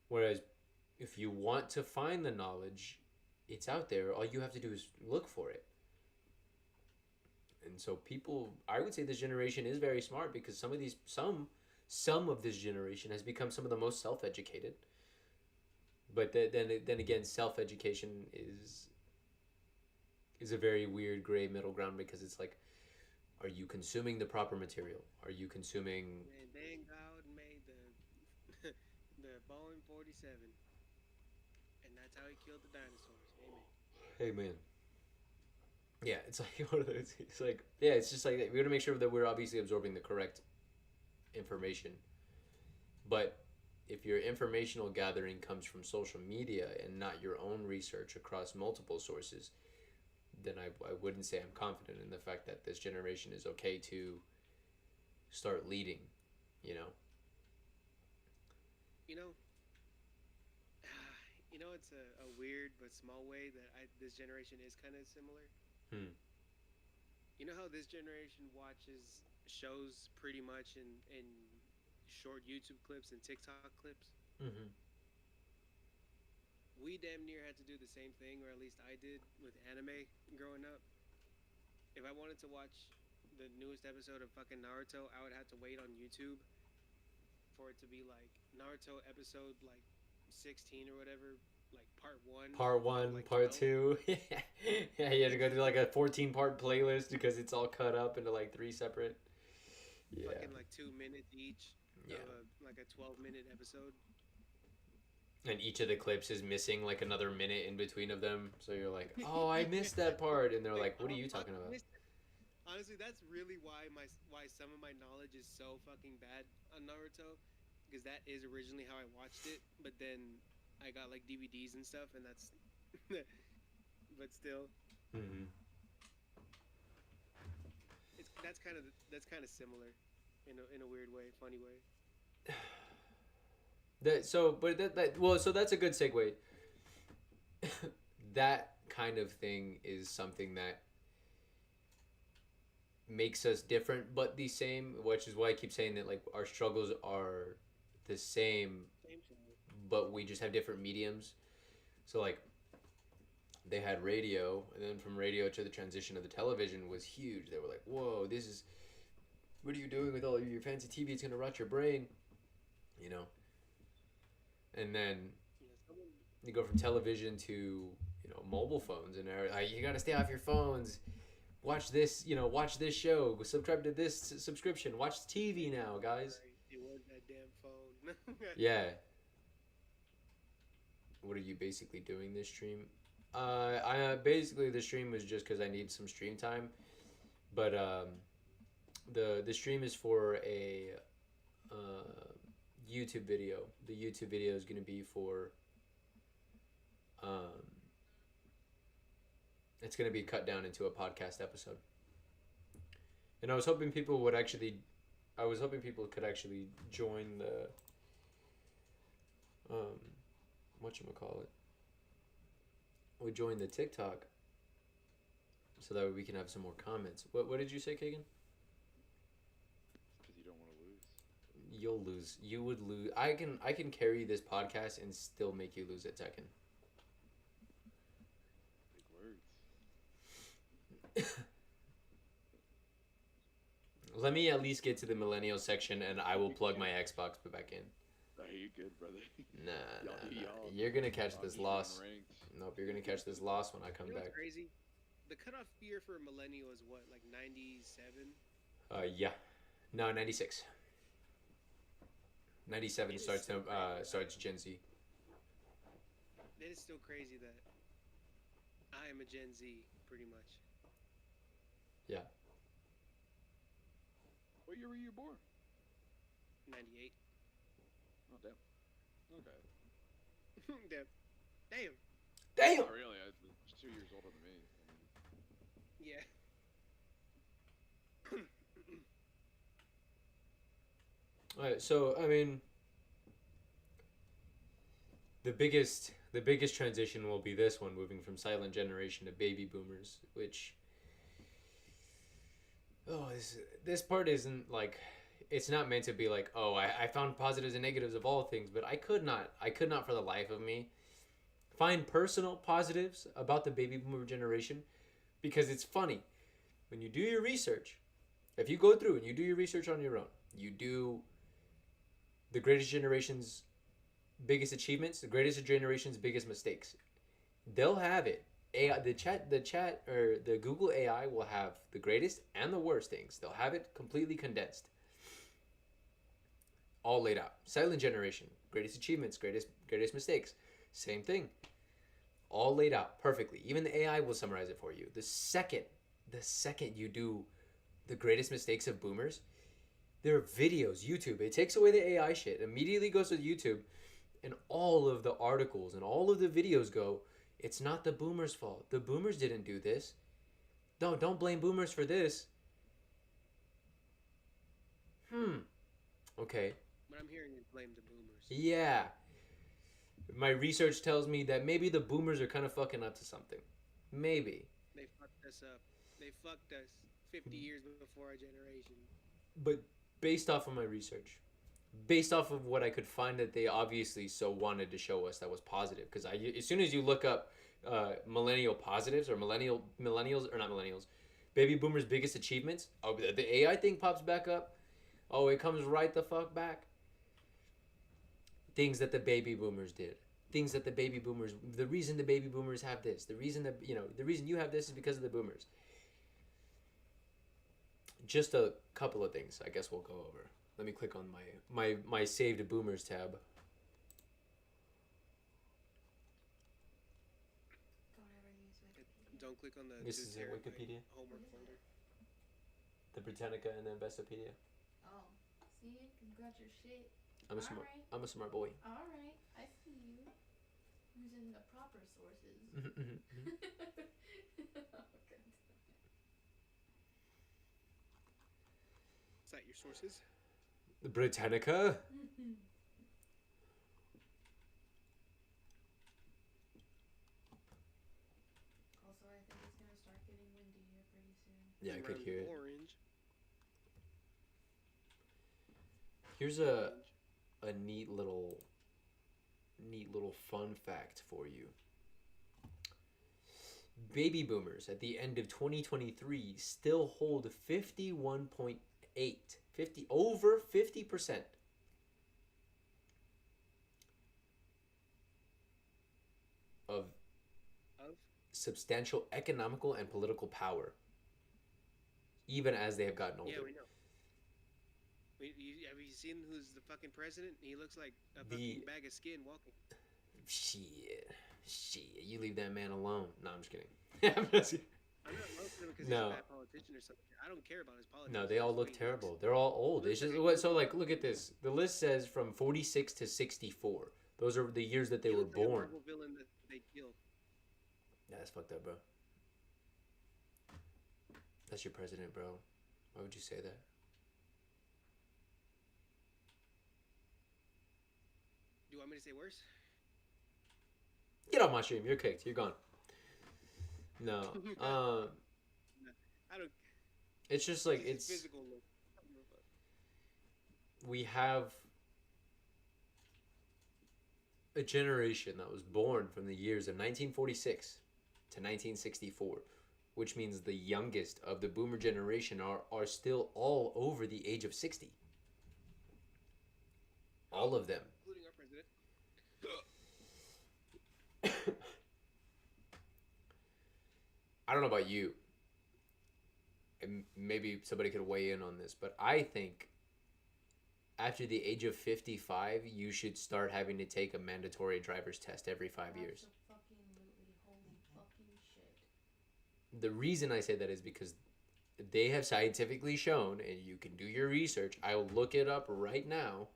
Whereas if you want to find the knowledge, it's out there. All you have to do is look for it. And so I would say this generation is very smart because some of this generation has become some of the most self-educated. But then again, self-education is a very weird gray middle ground, because it's like, are you consuming the proper material? Are you consuming? And then God made the the Boeing 47, and that's how he killed the dinosaurs. Amen. Amen. Yeah, it's like one of those. It's like, yeah, it's just like we got to make sure that we're obviously absorbing the correct information. But if your informational gathering comes from social media and not your own research across multiple sources, then I wouldn't say I'm confident in the fact that this generation is okay to start leading, You know, it's a weird but small way that this generation is kind of similar. You know how this generation watches shows pretty much in short YouTube clips and TikTok clips? Mm-hmm. We damn near had to do the same thing, or at least I did, with anime growing up. If I wanted to watch the newest episode of fucking Naruto, I would have to wait on YouTube for it to be like Naruto episode like 16 or whatever, like part 1. Part 1, like part 12. 2. Yeah, you had to go through like a 14-part playlist because it's all cut up into like 3 separate. Yeah. Fucking like 2 minutes each. Yeah. Like a 12-minute episode. And each of the clips is missing like another minute in between of them. So you're like, oh, I missed that part. And they're like, what are you talking about? Honestly, that's really why some of my knowledge is so fucking bad on Naruto. Because that is originally how I watched it. But then I got like DVDs and stuff, and that's... but still. Mm-hmm. That's kind of similar in a weird way, funny way. So that's a good segue. That kind of thing is something that makes us different but the same, which is why I keep saying that like our struggles are the same, but we just have different mediums. So like they had radio, and then from radio to the transition of the television was huge. They were like, "Whoa, this is what are you doing with all your fancy TV? It's gonna rot your brain," you know. And then you go from television to mobile phones, and like, you gotta stay off your phones. Watch this, watch this show. Subscribe to this subscription. Watch TV now, guys. It was that damn phone. Yeah. What are you basically doing this stream? I basically the stream was just because I need some stream time, but the stream is for a YouTube video. The YouTube video is gonna be for it's gonna be cut down into a podcast episode, and I was hoping people could actually join the whatchamacallit, would join the TikTok so that way we can have some more comments. What did you say, Kagan? Because you don't want to lose. You'll lose. You would lose. I can carry this podcast and still make you lose at Tekken. Big words. Let me at least get to the millennial section, and I will plug my Xbox back in. Nah, you good, brother. Nah. Y'all- You're gonna catch y'all this even loss. ranked. Nope, you're gonna catch this loss when I come You know back. what's crazy? The cutoff year for millennial is what, like 97? Yeah. No, 96. 97 It is starts so crazy. starts Gen Z. It is still crazy that I am a Gen Z, pretty much. What year were you born? 98. Oh, damn. Okay. Damn. Damn. Damn. Not really. I was 2 years older than me. Yeah. All right, so I mean, the biggest transition will be this one, moving from silent generation to baby boomers, which this part isn't like, it's not meant to be like, oh, I found positives and negatives of all things, but I could not for the life of me find personal positives about the baby boomer generation, because it's funny when you do your research. If you go through and you do your research on your own, you do the greatest generation's biggest achievements, the greatest generation's biggest mistakes. They'll have it. AI, the chat, or the Google AI will have the greatest and the worst things. They'll have it completely condensed, all laid out. Silent generation, greatest achievements, greatest mistakes, same thing, all laid out perfectly. Even the AI will summarize it for you. The second you do the greatest mistakes of boomers, there are videos, YouTube. It takes away the AI shit, immediately goes to YouTube, and all of the articles and all of the videos go, it's not the boomers' fault. The boomers didn't do this. No, don't blame boomers for this. Okay. What I'm hearing is blame the boomers. Yeah. My research tells me that maybe the boomers are kind of fucking up to something. Maybe. They fucked us up. They fucked us 50 years before our generation. But based off of my research, based off of what I could find that they obviously so wanted to show us that was positive, because as soon as you look up millennial positives or millennials or not millennials, baby boomers' biggest achievements, oh, the AI thing pops back up. Oh, it comes right the fuck back. Things that the baby boomers did. Things that the reason the baby boomers have this, the reason you have this is because of the boomers. Just a couple of things I guess we'll go over. Let me click on my saved boomers tab. Don't ever use Wikipedia. Don't click on the This 2 is in terabyte Wikipedia? homework folder. The Britannica and the Investopedia. Oh, see, you got your shit. I'm a Alright. smart boy. All right, I see you using the proper sources. Oh, God. Cite your sources. The Britannica. Yeah, I could Rhymes hear with it. Orange. Here's a neat little fun fact for you. Baby boomers at the end of 2023 still hold 51.8, 50 over 50% of Of? substantial economical and political power, even as they have gotten older. Yeah, we know. Have you seen who's the fucking president? He looks like a The- fucking bag of skin walking. Shit, you leave that man alone. No, I'm just kidding. I'm just kidding. I'm not roasting him because No. he's a bad politician or something. I don't care about his politics. No, they all That's the way look he looks. terrible. They're all old. It's just what. So like, look at this. The list says from 46 to 64. Those are the years that they He were looks like a born. Marvel villain that they killed. Yeah, that's fucked up, bro. That's your president, bro. Why would you say that? Do you want me to say worse? Get off my stream. You're kicked. You're gone. No. I don't. It's just like His it's. physical look. We have a generation that was born from the years of 1946 to 1964, which means the youngest of the boomer generation are still all over the age of 60. All of them. Including our president. I don't know about you, and maybe somebody could weigh in on this, but I think after the age of 55, you should start having to take a mandatory driver's test every 5 years. Absolutely, holy fucking shit. The reason I say that is because they have scientifically shown, and you can do your research. I'll look it up right now.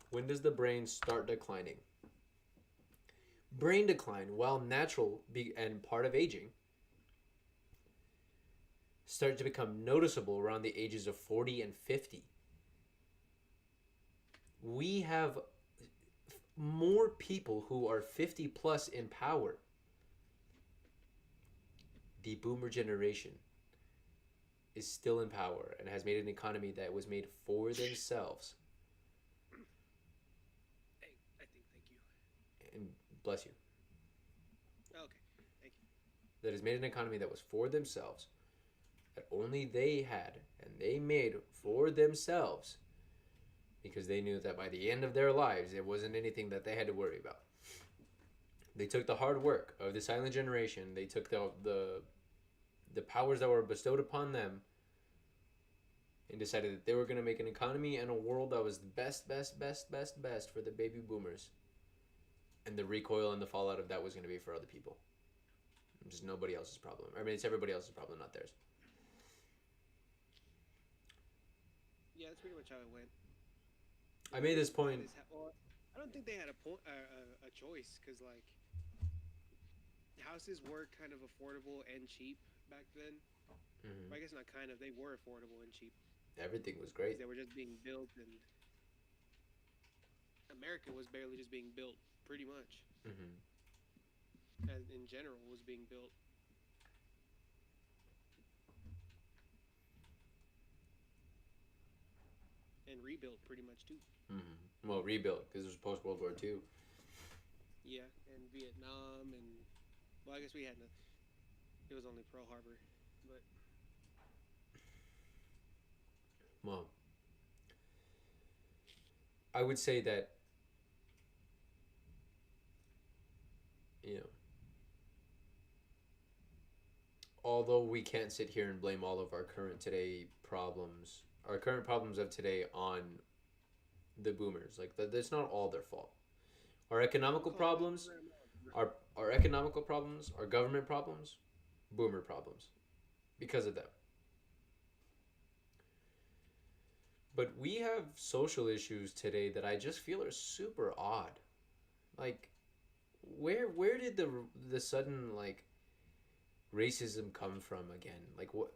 When does the brain start declining? Brain decline, while natural and part of aging, start to become noticeable around the ages of 40 and 50. We have more people who are 50 plus in power. The boomer generation is still in power and has made an economy that was made for themselves. Hey, I think. Thank you. And bless you. Okay, thank you. That has made an economy that was for themselves, that only they had, and they made for themselves, because they knew that by the end of their lives, it wasn't anything that they had to worry about. They took the hard work of the silent generation. They took the powers that were bestowed upon them and decided that they were going to make an economy and a world that was the best for the baby boomers. And the recoil and the fallout of that was going to be for other people. Just nobody else's problem. I mean, it's everybody else's problem, not theirs. Yeah, that's pretty much how it went. I made this point. Well, I don't think they had a choice because like houses were kind of affordable and cheap back then. Mhm. I guess not kind of. They were affordable and cheap. Everything was 'Cause great. they were just being built, and America was barely just being built, pretty much. Hmm. As in general, was being built. And rebuilt pretty much too. Hmm. Well, rebuilt because it was post World War II. Yeah, and Vietnam, and well, I guess we had no. It was only Pearl Harbor, but Well, I would say that, although we can't sit here and blame all of our current problems of today on the boomers, like that's not all their fault. Our economical problems, our economical problems, our government problems, boomer problems, because of them. But we have social issues today that I just feel are super odd. Like, where did the sudden like racism come from again? Like, what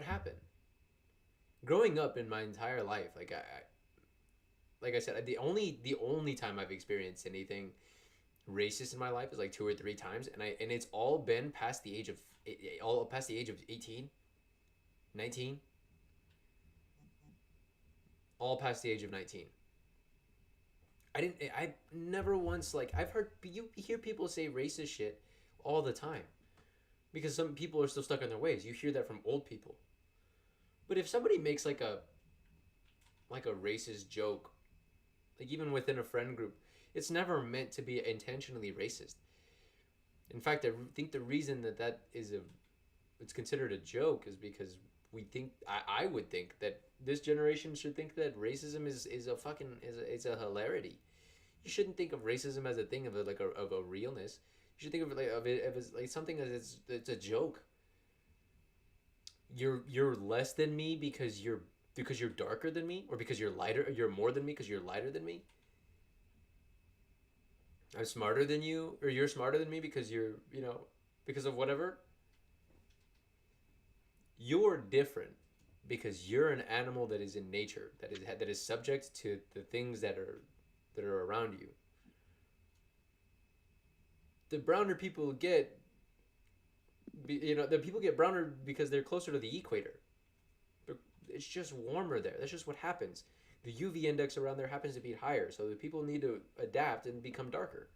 happened? Growing up in my entire life, like I said, the only time I've experienced anything racist in my life is like 2 or 3 times, and it's all been past the age of all past the age of 18, 19, all past the age of 19. I never once, like, I've heard, you hear people say racist shit all the time because some people are still stuck in their ways. You hear that from old people. But if somebody makes like a racist joke, like even within a friend group, it's never meant to be intentionally racist. In fact, I think the reason that it's considered a joke is because we think, I would think that this generation should think that racism is a fucking is a hilarity. You shouldn't think of racism as a thing of a realness. You should think of it as like something as it's a joke. You're less than me because you're darker than me, or because you're lighter. You're more than me because you're lighter than me. I'm smarter than you, or you're smarter than me because because of whatever. You're different because you're an animal that is in nature, that is subject to the things that are around you. The browner people get, the people get browner because they're closer to the equator. It's just warmer there. That's just what happens. The UV index around there happens to be higher, so the people need to adapt and become darker.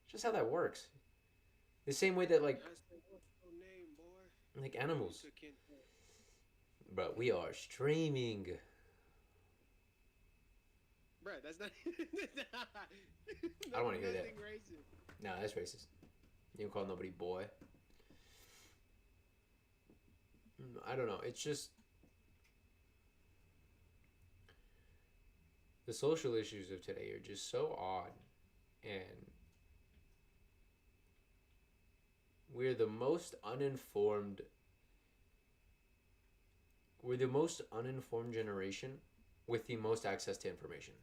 It's just how that works. The same way that like animals. But we are streaming. Bro, that's not. I don't want to hear that. Nah, that's racist. You don't call nobody boy. I don't know. It's just the social issues of today are just so odd, and we're the most uninformed. We're the most uninformed generation with the most access to information.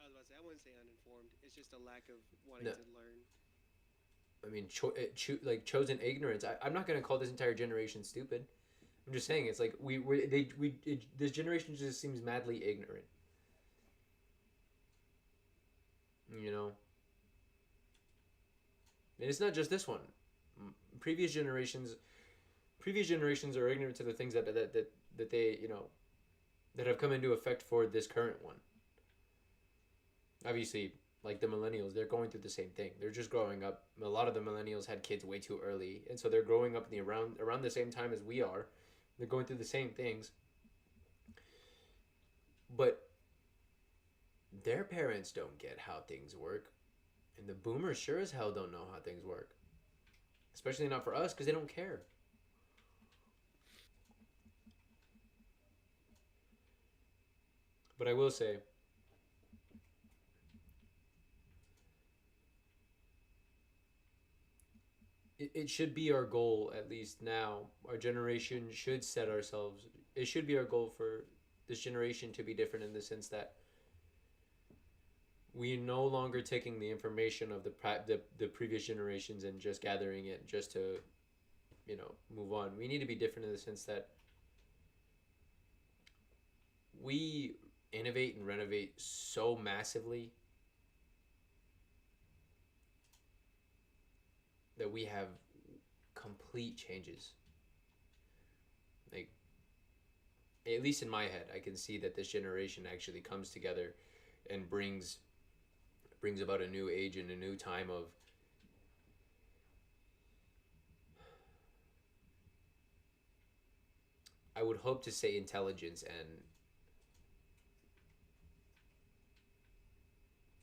I was about to say, I wouldn't say uninformed. It's just a lack of wanting No. to learn. I mean, chosen ignorance. I'm not gonna call this entire generation stupid. I'm just saying it's like this generation just seems madly ignorant. You know, and it's not just this one. Previous generations, previous generations are ignorant to the things that they that have come into effect for this current one. Obviously, like the millennials, they're going through the same thing. They're just growing up. A lot of the millennials had kids way too early, and so they're growing up in around the same time as we are. They're going through the same things, but their parents don't get how things work, and the boomers sure as hell don't know how things work. Especially not for us, because they don't care. But I will say, it should be our goal, at least now. Our generation should set ourselves. It should be our goal for this generation to be different in the sense that we no longer taking the information of the previous generations and just gathering it just to move on. We need to be different in the sense that we innovate and renovate so massively that we have complete changes. Like, at least in my head, I can see that this generation actually comes together and brings about a new age and a new time of I would hope to say intelligence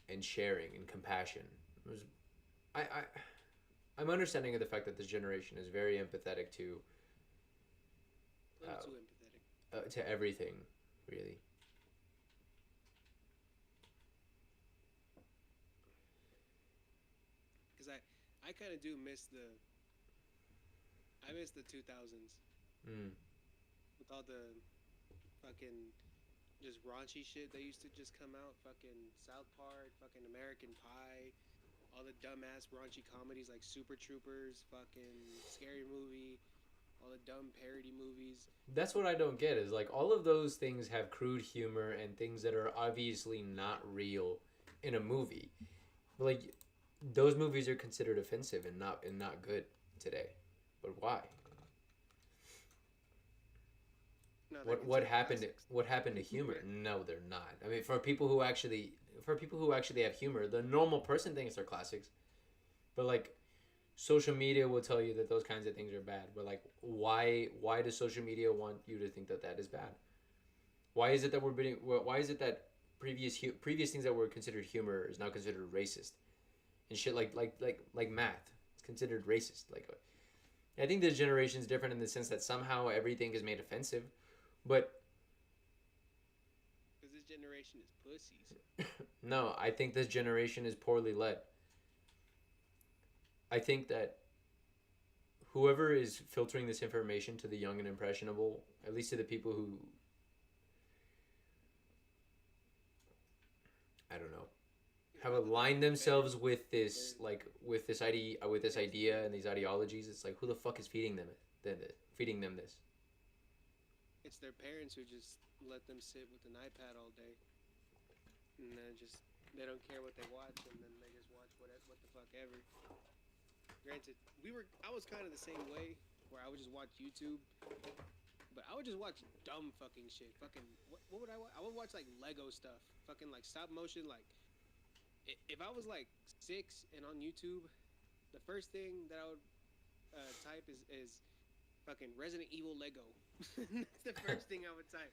and sharing and compassion. I'm understanding of the fact that this generation is very empathetic to A little too empathetic. to everything, really. Because I kind of do miss I miss the 2000s. Mm. with all the fucking just raunchy shit that used to just come out. Fucking South Park, fucking American Pie, all the dumbass raunchy comedies like Super Troopers, fucking Scary Movie, all the dumb parody movies. That's what I don't get is like all of those things have crude humor and things that are obviously not real in a movie. Like those movies are considered offensive and not good today. But why? No, they're What considered happened to, classics. what happened to humor? No, they're not. I mean, for people who actually have humor, the normal person thinks they're classics. But like social media will tell you that those kinds of things are bad. But like why does social media want you to think that that is bad? Why is it that why is it that previous things that were considered humor is now considered racist? And shit like math. It's considered racist. Like I think this generation is different in the sense that somehow everything is made offensive, but Because this generation is pussies. no, I think this generation is poorly led. I think that whoever is filtering this information to the young and impressionable, at least to the people who, I don't know, have aligned themselves with this idea and these ideologies. It's like who the fuck is feeding them this? It's their parents who just let them sit with an iPad all day, and then they don't care what they watch, and then they just watch what the fuck ever. Granted, I was kind of the same way, where I would just watch YouTube, but I would just watch dumb fucking shit. Fucking what would I watch? I would watch like Lego stuff, fucking like stop motion. Like if I was like 6 and on YouTube, the first thing that I would type is fucking Resident Evil Lego. That's the first thing I would type.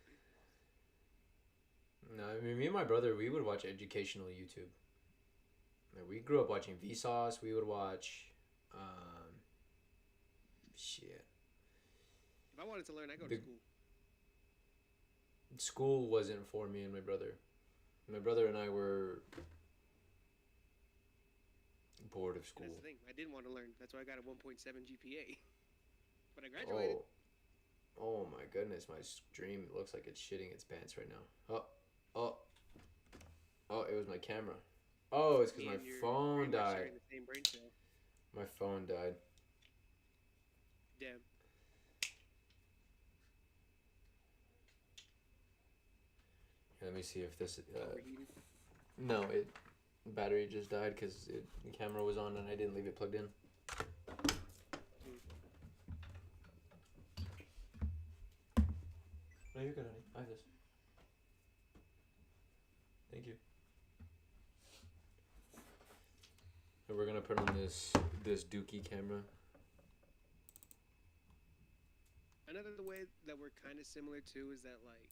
No, I mean me and my brother, we would watch educational YouTube. Like, we grew up watching Vsauce. We would watch, shit. If I wanted to learn, I go to school. School wasn't for me and my brother. My brother and I were bored of school. That's the thing. I didn't want to learn. That's why I got a 1.7 GPA. But I graduated. Oh my goodness, my stream looks like it's shitting its pants right now. Oh, it was my camera. Oh, it's because my phone died. The same brain cell. My phone died. Damn. Let me see if this. Overheated. No, battery just died because the camera was on and I didn't leave it plugged in. No, you're good, honey. I have this. Thank you. And we're gonna put on this Dookie camera. Another way that we're kind of similar to is that like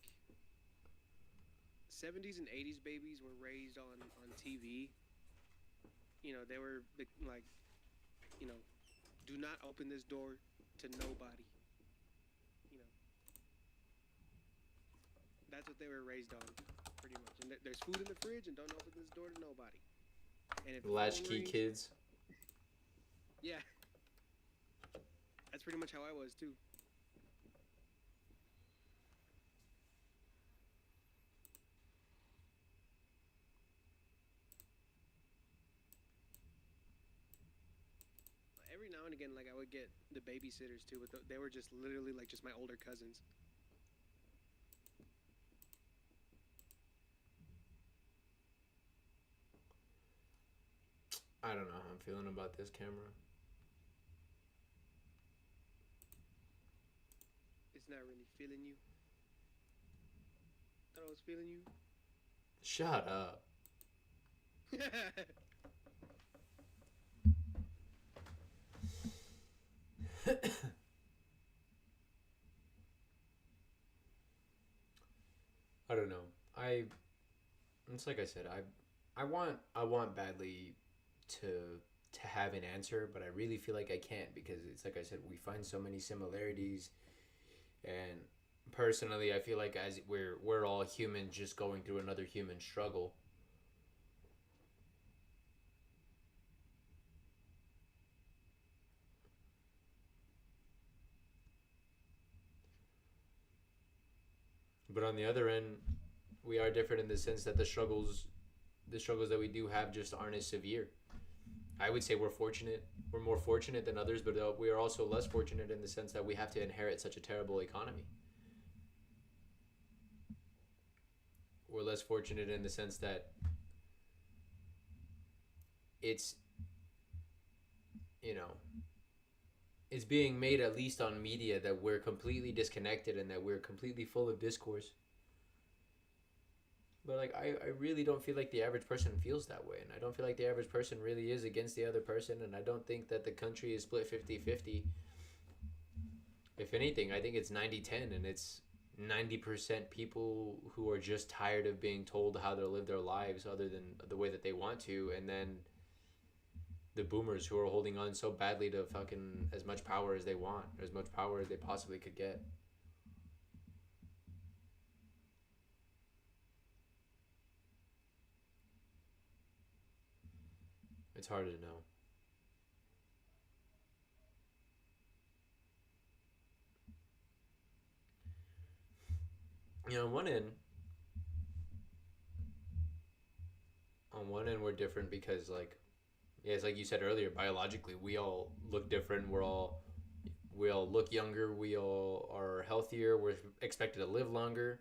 70s and 80s babies were raised on TV. You know, they were like, you know, do not open this door to nobody. You know, that's what they were raised on, pretty much. And there's food in the fridge, and don't open this door to nobody. And if the phone Latchkey rings- kids. Yeah, that's pretty much how I was too. Every now and again, like I would get the babysitters too, but they were just literally like just my older cousins. I don't know how I'm feeling about this camera. It's not really feeling you. Thought I was feeling you. Shut up. I don't know. It's like I said, I want badly to have an answer, but I really feel like I can't because it's like I said, we find so many similarities, and personally, I feel like as we're all human, just going through another human struggle. But on the other end, we are different in the sense that the struggles that we do have just aren't as severe. I would say we're fortunate. We're more fortunate than others, but we are also less fortunate in the sense that we have to inherit such a terrible economy. We're less fortunate in the sense that it's, you know, it's being made at least on media that we're completely disconnected and that we're completely full of discourse. But like I really don't feel like the average person feels that way, and I don't feel like the average person really is against the other person, and I don't think that the country is split 50-50. If anything, I think it's 90-10, and it's 90% people who are just tired of being told how to live their lives other than the way that they want to, and then the boomers who are holding on so badly to fucking as much power as they want, or as much power as they possibly could get. It's harder to know. You know, on one end we're different because like, yeah, it's like you said earlier, biologically we all look different. We all look younger, we all are healthier, we're expected to live longer.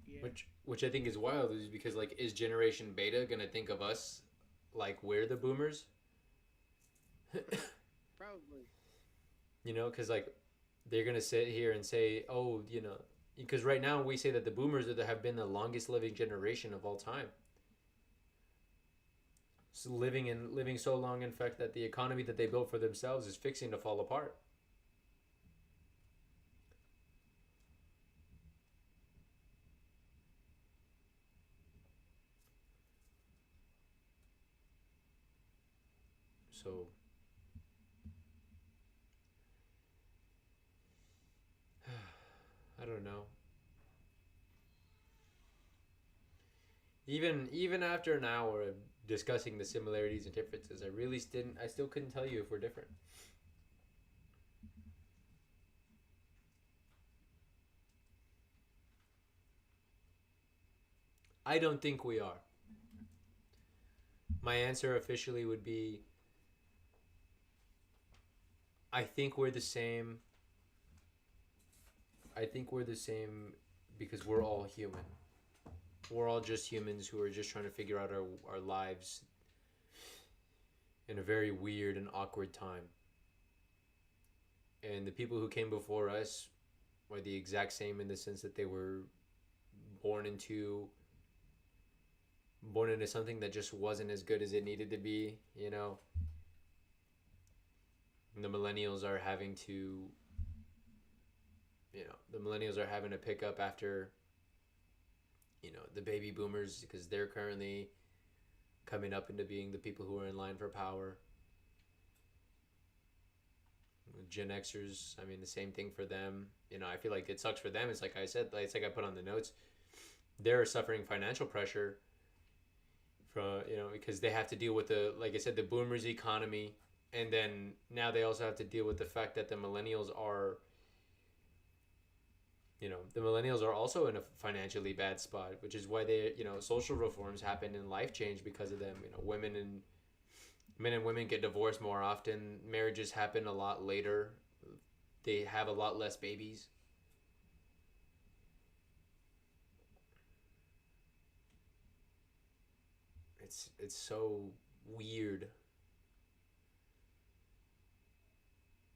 Yeah. Which I think is wild, is because like, is Generation Beta gonna think of us like we're the boomers? Probably. You know, because like, they're gonna sit here and say, oh, you know, because right now we say that the boomers have been the longest living generation of all time. So living so long, in fact, that the economy that they built for themselves is fixing to fall apart. So I don't know. Even after an hour of discussing the similarities and differences, I still couldn't tell you if we're different. I don't think we are. My answer officially would be, I think we're the same. I think we're the same because we're all human. We're all just humans who are just trying to figure out our lives in a very weird and awkward time. And the people who came before us are the exact same in the sense that they were born into something that just wasn't as good as it needed to be, you know. And the millennials are having to, pick up after, you know, the baby boomers, because they're currently coming up into being the people who are in line for power. Gen Xers, I mean, the same thing for them. You know, I feel like it sucks for them. It's like I said, it's like I put on the notes, they're suffering financial pressure from, you know, because they have to deal with like I said, the boomers economy. And then now they also have to deal with the fact that the millennials are, you know, the millennials are also in a financially bad spot, which is why they, you know, social reforms happen and life change because of them. You know, men and women get divorced more often. Marriages happen a lot later. They have a lot less babies. It's so weird.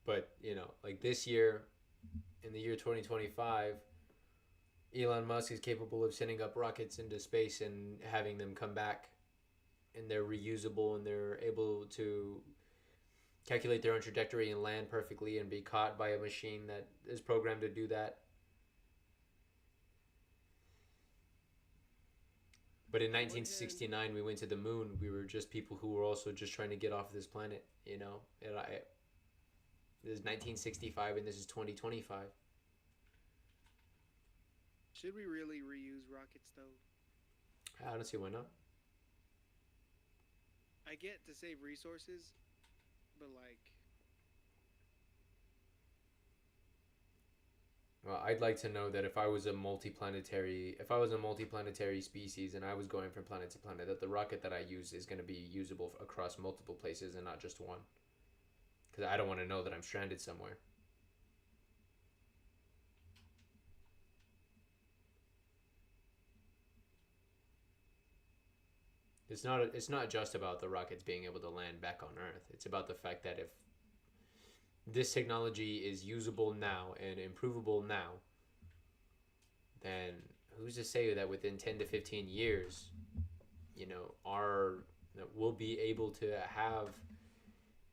But, you know, like this year, in the year 2025, Elon Musk is capable of sending up rockets into space and having them come back, and they're reusable and they're able to calculate their own trajectory and land perfectly and be caught by a machine that is programmed to do that. But in 1969, we went to the moon. We were just people who were also just trying to get off this planet, you know. And this is 1965 and this is 2025. Should we really reuse rockets though? I don't see why not. I get to save resources, but like, Well, I'd like to know that if I was a multiplanetary species and I was going from planet to planet, that the rocket that I use is going to be usable across multiple places and not just one. Because I don't want to know that I'm stranded somewhere. It's not just about the rockets being able to land back on Earth. It's about the fact that if this technology is usable now and improvable now, then who's to say that within 10 to 15 years, we'll be able to have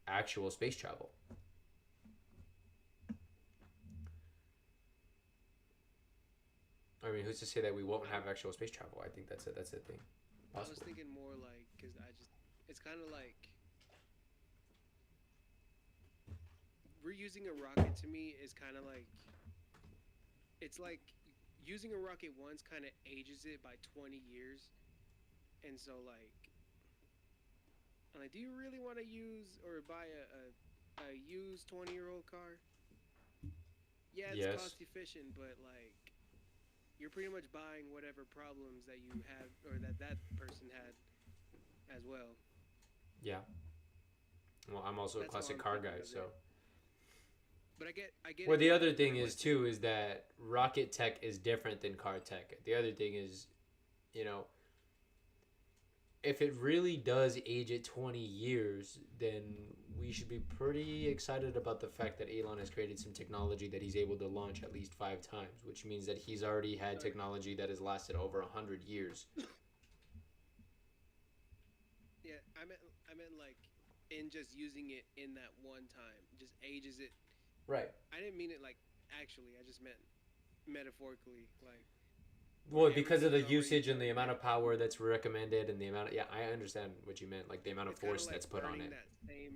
actual space travel. I mean, who's to say that we won't have actual space travel? I think that's a thing. I was Possible. thinking more like, because it's kind of like reusing a rocket to me is kind of like, it's like using a rocket once kind of ages it by 20 years. And so I'm like, do you really want to use or buy a used 20-year-old car? Yeah, it's Yes. cost efficient, but like you're pretty much buying whatever problems that you have or that person had as well. Yeah. Well, I'm also That's a how classic I'm car thinking guy, of so. it. But I get. Well, it the now. other thing I'm is like, too is that rocket tech is different than car tech. The other thing is, if it really does age at 20 years, then we should be pretty excited about the fact that Elon has created some technology that he's able to launch at least 5 times, which means that he's already had technology that has lasted over 100 years. yeah, I meant like in just using it in that one time, just ages it. Right. I didn't mean it like actually. I just meant metaphorically, like. Well, because of the Everything's already usage and the done. amount of power that's recommended and the amount of, yeah, I understand what you meant, like the amount of It's kinda force like that's put on burning it.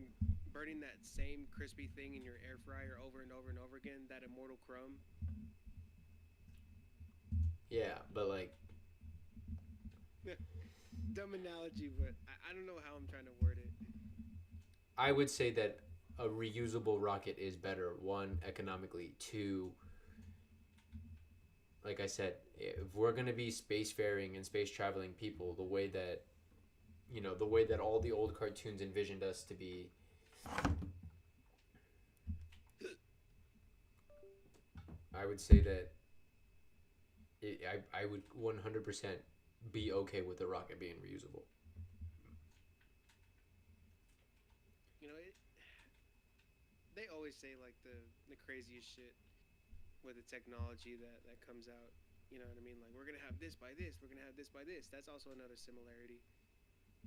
burning that same crispy thing in your air fryer over and over and over again. That immortal crumb. Yeah, but like, Dumb analogy, but I don't know how I'm trying to word it. I would say that a reusable rocket is better. One, economically. Two, like I said, if we're gonna be spacefaring and space traveling people, the way that all the old cartoons envisioned us to be, I would say that I would 100% be okay with the rocket being reusable. You know, they always say like the craziest shit with the technology that comes out. You know what I mean? Like we're gonna have this by this. We're gonna have this by this. That's also another similarity.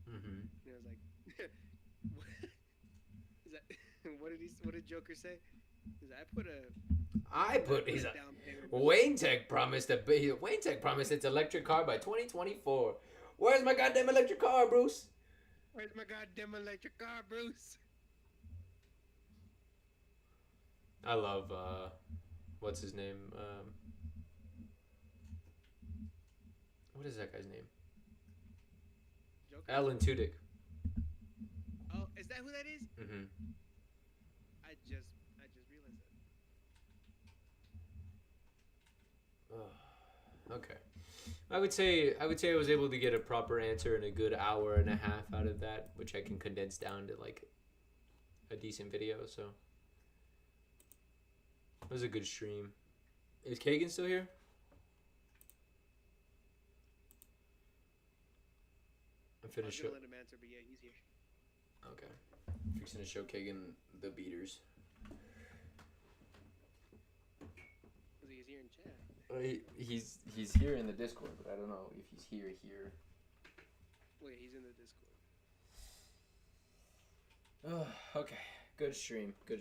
Mm-hmm. You know, it's like, is that what did Joker say? Is He's a down payment. Wayne Tech promised its electric car by 2024. Where's my goddamn electric car, Bruce? Where's my goddamn electric car, Bruce? I love what's his name? What is that guy's name? Joker? Alan Tudyk. Oh, is that who that is? Mm-hmm. I just realized that. Okay. I would say I was able to get a proper answer in a good hour and a half out of that, which I can condense down to like a decent video. So it was a good stream. Is Kagan still here? I'm I was finished. gonna let him answer, but yeah, he's here. Okay. Fixing to show Kagan the beaters. Cause he's here in chat. He's here in the Discord, but I don't know if he's here. Wait, he's in the Discord. Oh, okay. Good stream. Yeah,